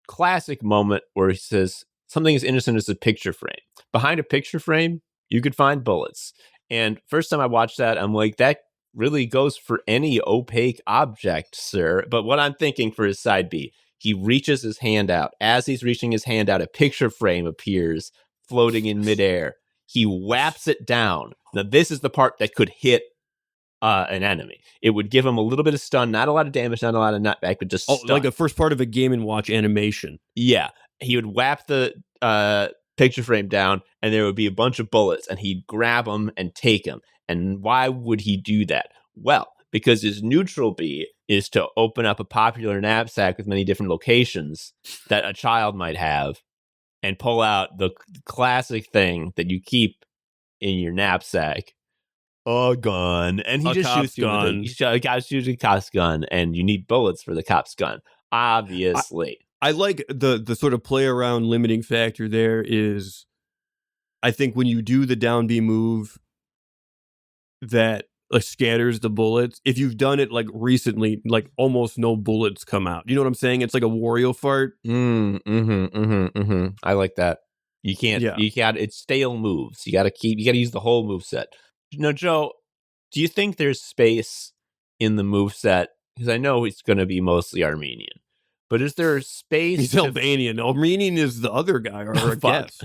classic moment where he says something as innocent as a picture frame. Behind a picture frame, you could find bullets. And first time I watched that, I'm like, that really goes for any opaque object, sir. But what I'm thinking for his side B, he reaches his hand out. As he's reaching his hand out, a picture frame appears floating in midair. He whaps it down. Now, this is the part that could hit an enemy. It would give him a little bit of stun, not a lot of damage, not a lot of nutback, but just stun. Like a first part of a Game & Watch animation. Yeah. He would whap the picture frame down, and there would be a bunch of bullets, and he'd grab them and take them. And why would he do that? Well, because his neutral B is to open up a popular knapsack with many different locations that a child might have and pull out the classic thing that you keep in your knapsack, a gun. And he A just cop's shoots you with gun. a guy shoots a cop's gun, and you need bullets for the cop's gun, obviously. I like the sort of play around limiting factor there is, I think when you do the down B move that like scatters the bullets, if you've done it like recently, like almost no bullets come out. You know what I'm saying? It's like a Wario fart. I like that. You can't. Yeah. It's stale moves. You gotta use the whole move set. No, Joe, do you think there's space in the move set? Because I know it's going to be mostly Armenian, but is there space? He's Albanian. Armenian is the other guy or a guest.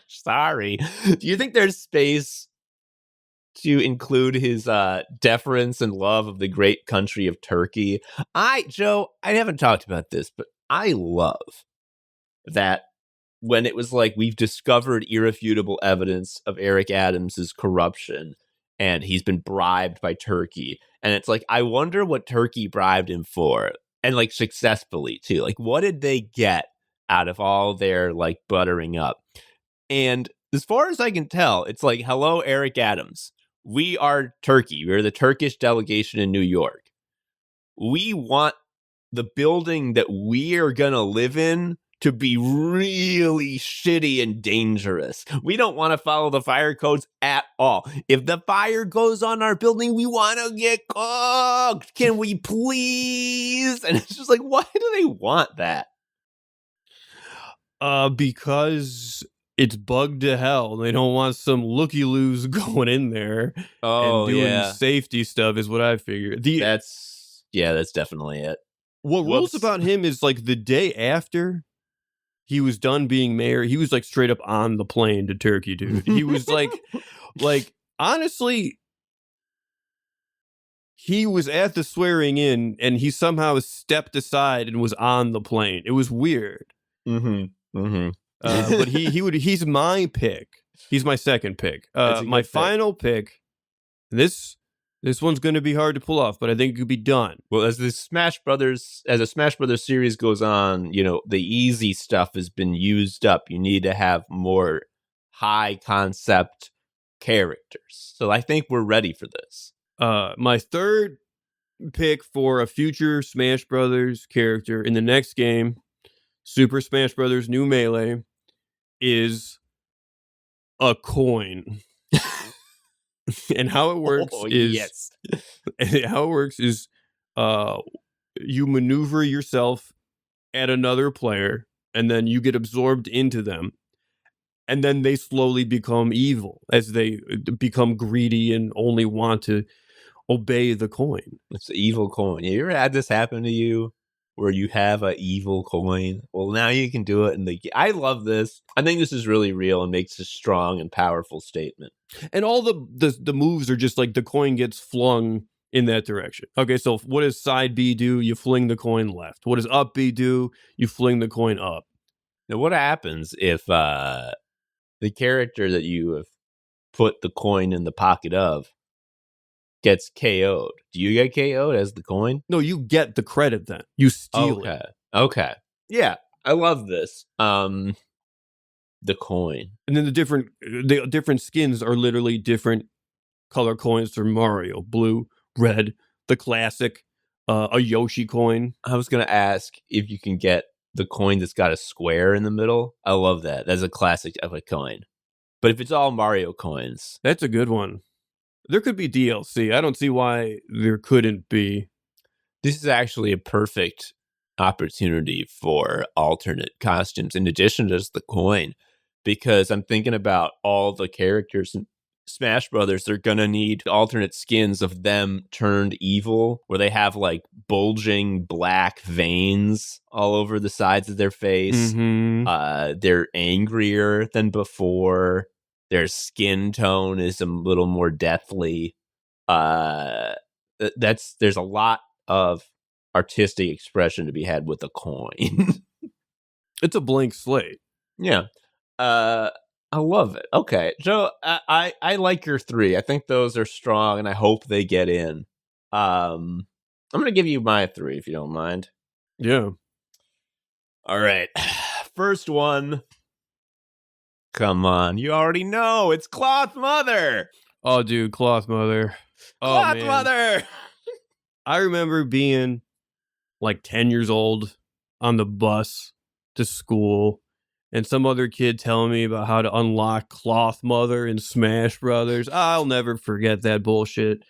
Sorry. Do you think there's space to include his deference and love of the great country of Turkey? Joe, I haven't talked about this, but I love that when it was like, we've discovered irrefutable evidence of Eric Adams's corruption and he's been bribed by Turkey. And it's like, I wonder what Turkey bribed him for. And like successfully too. Like, what did they get out of all their like buttering up? And as far as I can tell, it's like, hello, Eric Adams. We are Turkey. We're the Turkish delegation in New York. We want the building that we are going to live in to be really shitty and dangerous. We don't want to follow the fire codes at all. If the fire goes on our building, we want to get cooked. Can we please? And it's just like, why do they want that? Because it's bugged to hell. They don't want some looky-loos going in there and doing safety stuff is what I figure. That's definitely it. What rules about him is like the day after he was done being mayor, he was like straight up on the plane to Turkey, dude. He was like honestly, he was at the swearing in and he somehow stepped aside and was on the plane. It was weird. But he's my pick. He's my second pick. My final pick. This one's going to be hard to pull off, but I think it could be done. Well, as the Smash Brothers series goes on, you know, the easy stuff has been used up. You need to have more high concept characters. So I think we're ready for this. My third pick for a future Smash Brothers character in the next game, Super Smash Brothers New Melee, is a coin. And how it works is you maneuver yourself at another player and then you get absorbed into them. And then they slowly become evil as they become greedy and only want to obey the coin. It's an evil coin. Have you ever had this happen to you where you have an evil coin? Well, now you can do it. I love this. I think this is really real and makes a strong and powerful statement. And all the moves are just like the coin gets flung in that direction. Okay, so what does side B do? You fling the coin left. What does up B do? You fling the coin up. Now, what happens if the character that you have put the coin in the pocket of gets KO'd? Do you get KO'd as the coin? No, you get the credit then. You steal it. Okay. Yeah, I love this. The coin. And then the different skins are literally different color coins for Mario. Blue, red, the classic, a Yoshi coin. I was going to ask if you can get the coin that's got a square in the middle. I love that. That's a classic of a coin. But if it's all Mario coins. That's a good one. There could be DLC. I don't see why there couldn't be. This is actually a perfect opportunity for alternate costumes in addition to just the coin. Because I'm thinking about all the characters in Smash Brothers. They're going to need alternate skins of them turned evil, where they have like bulging black veins all over the sides of their face. Mm-hmm. They're angrier than before. Their skin tone is a little more deathly. There's a lot of artistic expression to be had with a coin. It's a blank slate. Yeah. I love it. Okay, Joe, I like your 3. I think those are strong, and I hope they get in. I'm gonna give you my 3 if you don't mind. Yeah. All right, first one. Come on, you already know it's Cloth Mother. Oh, dude, Cloth Mother. Oh, Cloth man. Mother. I remember being like 10 years old on the bus to school and some other kid telling me about how to unlock Cloth Mother in Smash Brothers. I'll never forget that bullshit.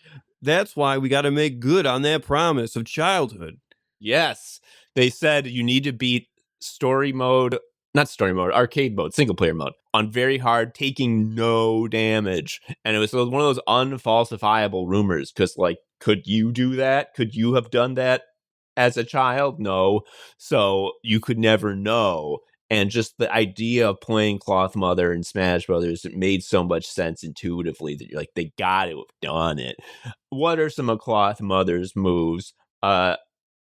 That's why we got to make good on that promise of childhood. Yes, they said you need to beat story mode, not story mode, arcade mode, single player mode on very hard, taking no damage. And it was one of those unfalsifiable rumors because, like, could you do that? Could you have done that as a child? No. So you could never know. And just the idea of playing Cloth Mother and Smash Brothers, it made so much sense intuitively that you're like, they got to have done it. What are some of Cloth Mother's moves?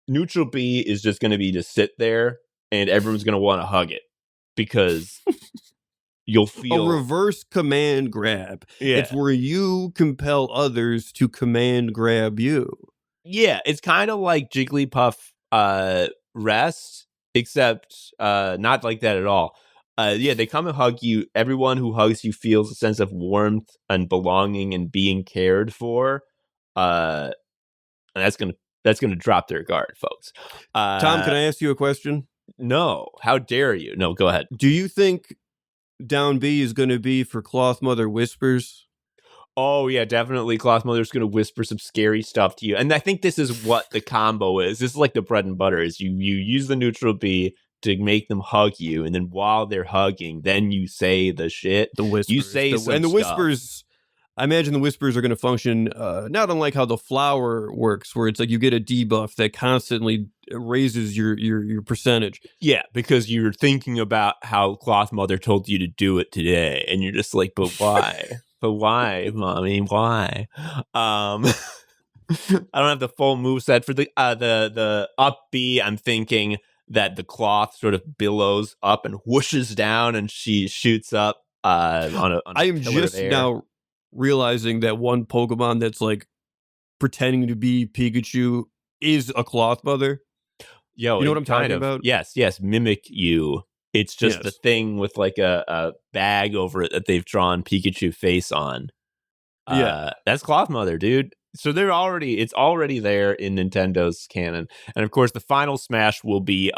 Neutral B is just going to be to sit there and everyone's going to want to hug it because you'll A feel reverse command grab. Yeah. It's where you compel others to command grab you. Yeah, it's kind of like Jigglypuff rest, except not like that at all. Yeah, they come and hug you. Everyone who hugs you feels a sense of warmth and belonging and being cared for. And that's gonna drop their guard, folks. Tom, can I ask you a question? No, how dare you? No, go ahead. Do you think down B is going to be for Cloth Mother Whispers? Oh yeah, definitely. Cloth Mother's gonna whisper some scary stuff to you, and I think this is what the combo is. This is like the bread and butter. Is you use the neutral B to make them hug you, and then while they're hugging, then you say the shit. The whispers. You say some and the stuff. whispers. I imagine the whispers are going to function not unlike how the flower works, where it's like you get a debuff that constantly raises your percentage. Yeah, because you're thinking about how Cloth Mother told you to do it today, and you're just like, but why? But why, mommy? Why? I don't have the full move set for the up B. I'm thinking that the cloth sort of billows up and whooshes down, and she shoots up on a I am pillar just of air. now realizing that one Pokemon that's like pretending to be Pikachu is a Cloth Mother. Yo, You know what I'm talking about? Yes, Mimic You. It's just the thing with like a bag over it that they've drawn Pikachu face on. Yeah. That's Cloth Mother, dude. So it's already there in Nintendo's canon. And of course the final smash will be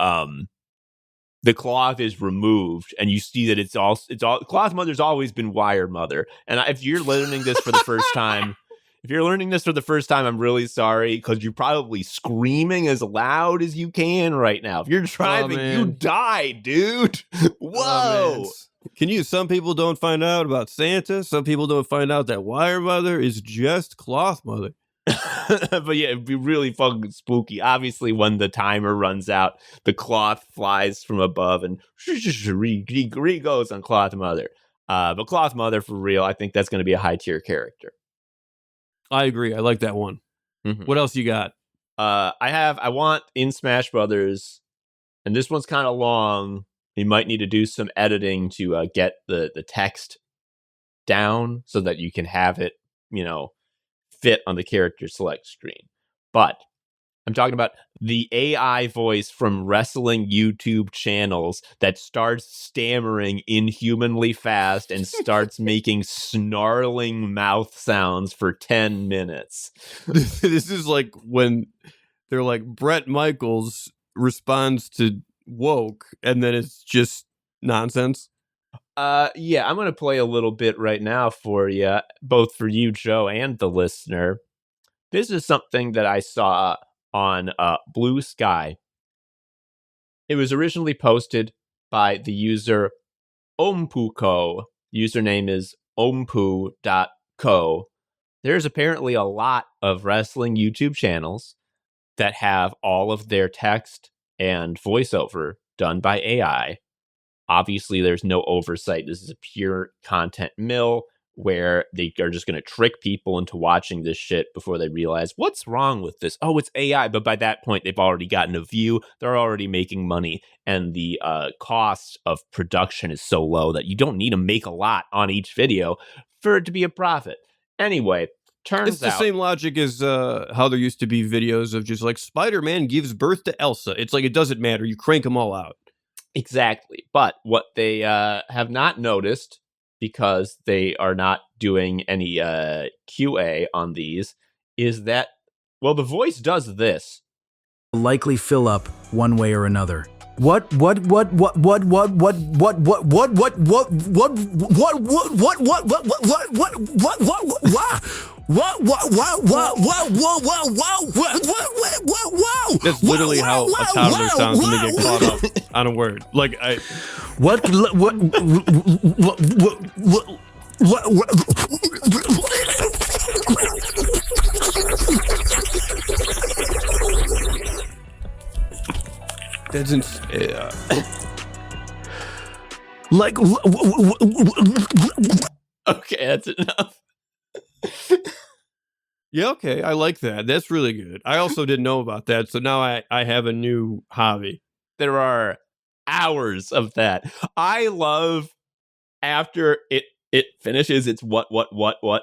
the cloth is removed and you see that it's all Cloth Mother's always been Wire Mother. And if you're learning this for the first time, I'm really sorry because you're probably screaming as loud as you can right now. If you're driving, you die, dude. Whoa. Some people don't find out about Santa. Some people don't find out that Wire Mother is just Cloth Mother. But yeah, it'd be really fucking spooky. Obviously, when the timer runs out, the cloth flies from above and goes on Cloth Mother. But Cloth Mother, for real, I think that's going to be a high tier character. I agree. I like that one. Mm-hmm. What else you got? I want in Smash Brothers, and this one's kind of long. You might need to do some editing to get the text down so that you can have it, fit on the character select screen. But I'm talking about the AI voice from wrestling YouTube channels that starts stammering inhumanly fast and starts making snarling mouth sounds for 10 minutes. This is like when they're like Bret Michaels responds to woke and then it's just nonsense. Yeah, I'm going to play a little bit right now for you, both for you, Joe, and the listener. This is something that I saw on Blue Sky. It was originally posted by the user Ompuko. Username is ompu.co. There's apparently a lot of wrestling YouTube channels that have all of their text and voiceover done by AI. Obviously, there's no oversight. This is a pure content mill where they are just going to trick people into watching this shit before they realize what's wrong with this. Oh, it's AI. But by that point, they've already gotten a view. They're already making money. And the cost of production is so low that you don't need to make a lot on each video for it to be a profit. Anyway, turns It's the out... same logic as how there used to be videos of just like Spider-Man gives birth to Elsa. It's like, it doesn't matter. You crank them all out. Exactly. But what they have not noticed, because they are not doing any QA on these, is that, well, the voice does this. Likely fill up one way or another. What That's literally how a toddler sounds when they get caught up on a word. Like, that's like Okay, that's enough. yeah, okay, I like that. That's really good. I also didn't know about that, so now I have a new hobby. There are hours of that. I love after it finishes its what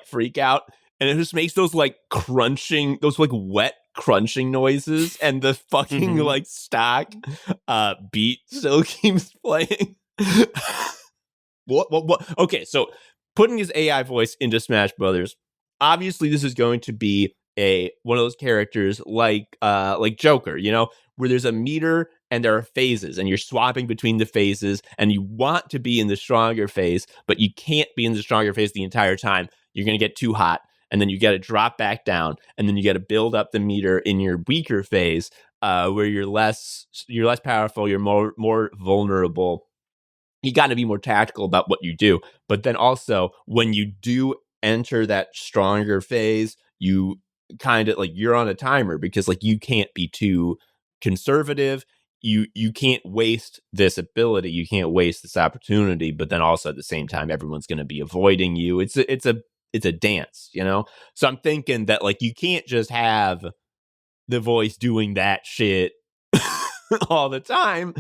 freak out, and it just makes those like crunching, those like wet crunching noises, and the fucking like stock beat still keeps playing. What? Okay, so putting his AI voice into Smash Brothers, obviously this is going to be one of those characters like Joker, you know, where there's a meter and there are phases, and you're swapping between the phases, and you want to be in the stronger phase, but you can't be in the stronger phase the entire time. You're going to get too hot, and then you got to drop back down, and then you got to build up the meter in your weaker phase, where you're less powerful, you're more vulnerable. You got to be more tactical about what you do. But then also, when you do enter that stronger phase, you kind of like, you're on a timer, because like you can't be too conservative. You can't waste this ability. You can't waste this opportunity. But then also at the same time, everyone's going to be avoiding you. It's a dance, you know? So I'm thinking that like you can't just have the voice doing that shit all the time.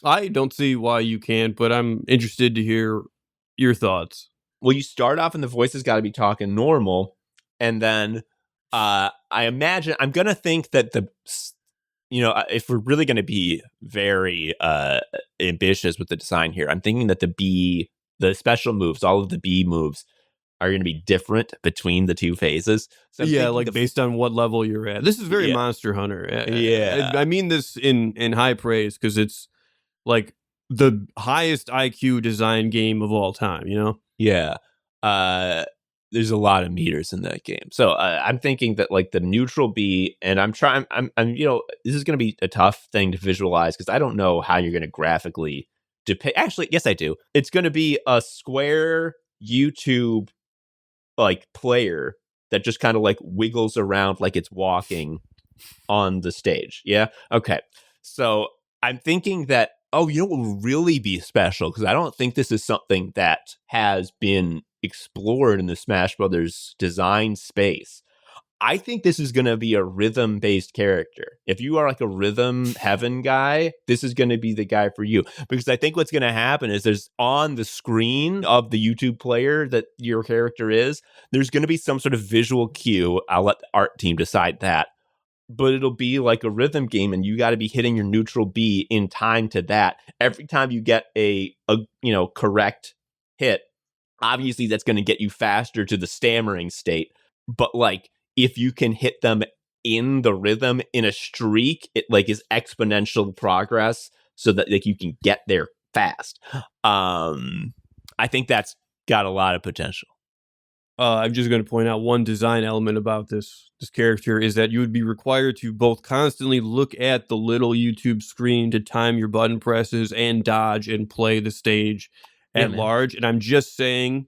I don't see why you can't, but I'm interested to hear your thoughts. Well, you start off and the voice has got to be talking normal, and then I imagine, I'm gonna think that if we're really gonna be very ambitious with the design here, I'm thinking that the special moves, all of the B moves, are going to be different between the two phases. So yeah, like based on what level you're at. This is very Monster Hunter. Yeah. I mean this in high praise, because it's like the highest IQ design game of all time, you know? Yeah. There's a lot of meters in that game. So I'm thinking that like the neutral B, and I'm this is going to be a tough thing to visualize, because I don't know how you're going to graphically depict. Actually, yes, I do. It's going to be a square YouTube like player that just kind of like wiggles around like it's walking on the stage. Yeah. Okay. So I'm thinking that, what will really be special, because I don't think this is something that has been explored in the Smash Brothers design space. I think this is going to be a rhythm-based character. If you are like a rhythm heaven guy, this is going to be the guy for you. Because I think what's going to happen is there's on the screen of the YouTube player that your character is, there's going to be some sort of visual cue. I'll let the art team decide that. But it'll be like a rhythm game, and you got to be hitting your neutral B in time to that. Every time you get a correct hit, obviously that's going to get you faster to the stammering state. But like, if you can hit them in the rhythm in a streak, it like is exponential progress, so that like you can get there fast. I think that's got a lot of potential. I'm just going to point out one design element about this character is that you would be required to both constantly look at the little YouTube screen to time your button presses and dodge and play the stage at large. And I'm just saying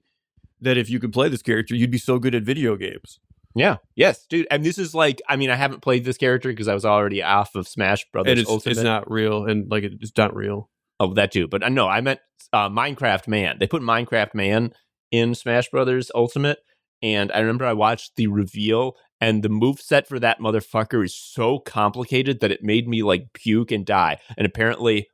that if you could play this character, you'd be so good at video games. Yeah. Yes, dude. And this is like, I mean, I haven't played this character because I was already off of Smash Brothers Ultimate. It's not real, and like it's not real. Oh, that too. But no, I meant Minecraft Man. They put Minecraft Man in Smash Brothers Ultimate, and I remember I watched the reveal, and the moveset for that motherfucker is so complicated that it made me like puke and die. And apparently,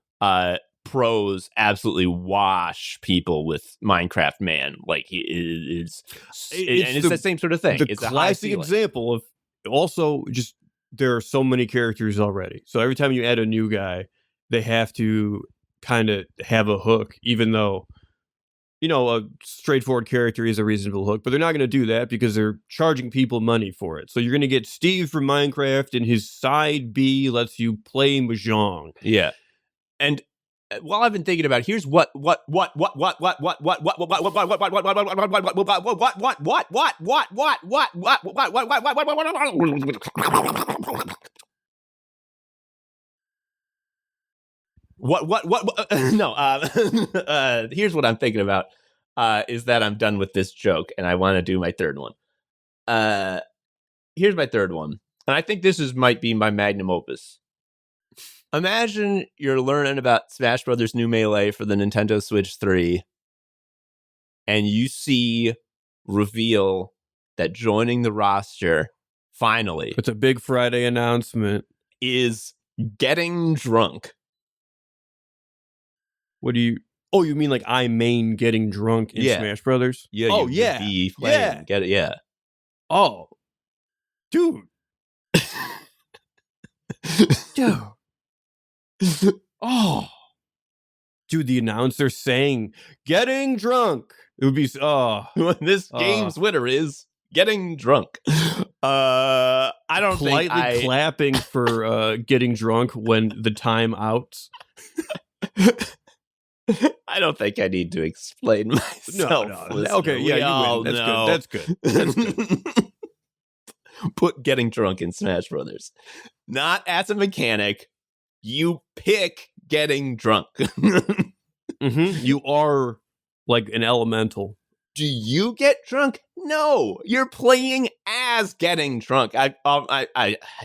pros absolutely wash people with Minecraft Man. Like he is, and it's the same sort of thing. The it's classic example of also just there are so many characters already. So every time you add a new guy, they have to kind of have a hook, even though, you know, a straightforward character is a reasonable hook, but they're not going to do that because they're charging people money for it. So you're going to get Steve from Minecraft, and his side B lets you play Mahjong. Yeah. And while I've been thinking about, here's what no, here's what I'm thinking about, is that I'm done with this joke and I want to do my third one. Here's my third one, and I think this might be my magnum opus. Imagine you're learning about Smash Brothers New Melee for the Nintendo Switch 3, and you see reveal that joining the roster, finally, It's a big Friday announcement. is getting drunk. What do you... Oh, you mean like I main getting drunk in Yeah. Smash Brothers? Yeah, Oh, you yeah. be playing, Yeah. get it, yeah. Oh. Dude. Dude. Oh. Dude, the announcer saying getting drunk. It would be This game's winner is getting drunk. I don't think politely clapping for getting drunk when the time outs. I don't think I need to explain myself. No. listener. Okay, We yeah, all you win. know. That's good. That's good. Put getting drunk in Smash Brothers. Not as a mechanic. You pick getting drunk. You are like an elemental. Do you get drunk? No, you're playing as getting drunk. I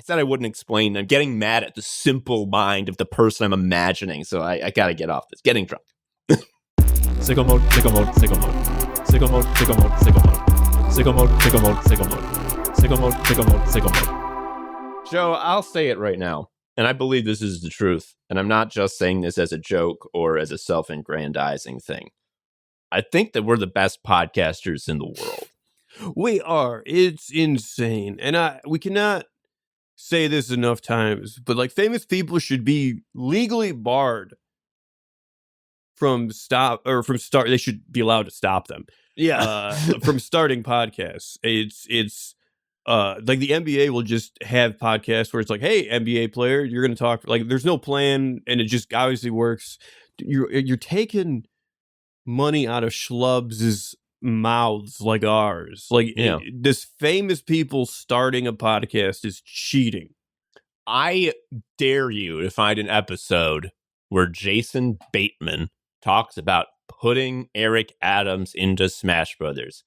said I wouldn't explain. I'm getting mad at the simple mind of the person I'm imagining, so I gotta get off this. Getting drunk. Sicko mode, sicko mode, sicko mode. Sicko mode, sicko mode, sicko mode. Sicko mode, sicko mode, sicko mode. Sicko mode, sicko mode, sicko mode. Joe, I'll say it right now, and I believe this is the truth, and I'm not just saying this as a joke or as a self-aggrandizing thing. I think that we're the best podcasters in the world. We are. It's insane. And we cannot say this enough times, but like famous people should be legally barred from start. They should be allowed to stop them. Yeah. From starting podcasts. It's like the NBA will just have podcasts where it's like, hey, NBA player, you're going to talk. Like there's no plan, and it just obviously works. You're taking money out of schlubs' mouths like ours. Like this famous people starting a podcast is cheating. I dare you to find an episode where Jason Bateman talks about putting Eric Adams into Smash Brothers.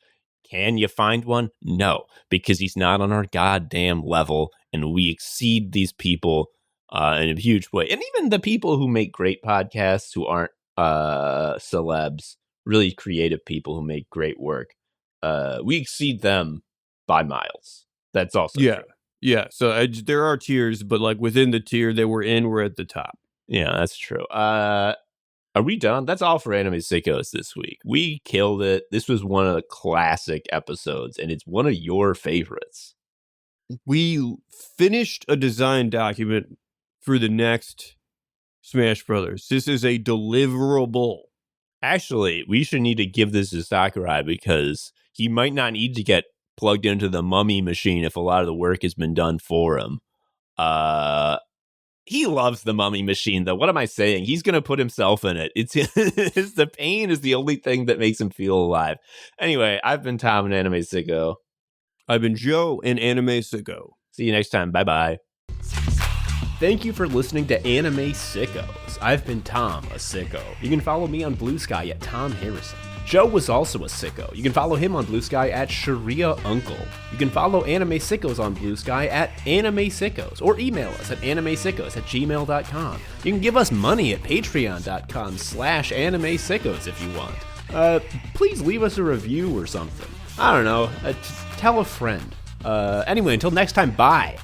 Can you find one? No, because he's not on our goddamn level, and we exceed these people in a huge way. And even the people who make great podcasts who aren't celebs, really creative people who make great work, we exceed them by miles. That's also true. Yeah. So there are tiers, but like within the tier they were in, we're at the top. Yeah, that's true. Are we done? That's all for Anime Sickos this week. We killed it. This was one of the classic episodes, and it's one of your favorites. We finished a design document for the next Smash Brothers. This is a deliverable. Actually, we should need to give this to Sakurai because he might not need to get plugged into the mummy machine if a lot of the work has been done for him. He loves the mummy machine, though. What am I saying? He's going to put himself in it. It's the pain is the only thing that makes him feel alive. Anyway, I've been Tom, an Anime Sicko. I've been Joe, an Anime Sicko. See you next time. Bye-bye. Thank you for listening to Anime Sickos. I've been Tom, a sicko. You can follow me on Blue Sky at Tom Harrison. Joe was also a sicko. You can follow him on Blue Sky at Sharia Uncle. You can follow Anime Sickos on Blue Sky at Anime Sickos, or email us at animesickos@gmail.com. You can give us money at patreon.com/Anime Sickos if you want. please leave us a review or something. I don't know. Tell a friend. Anyway, until next time, bye.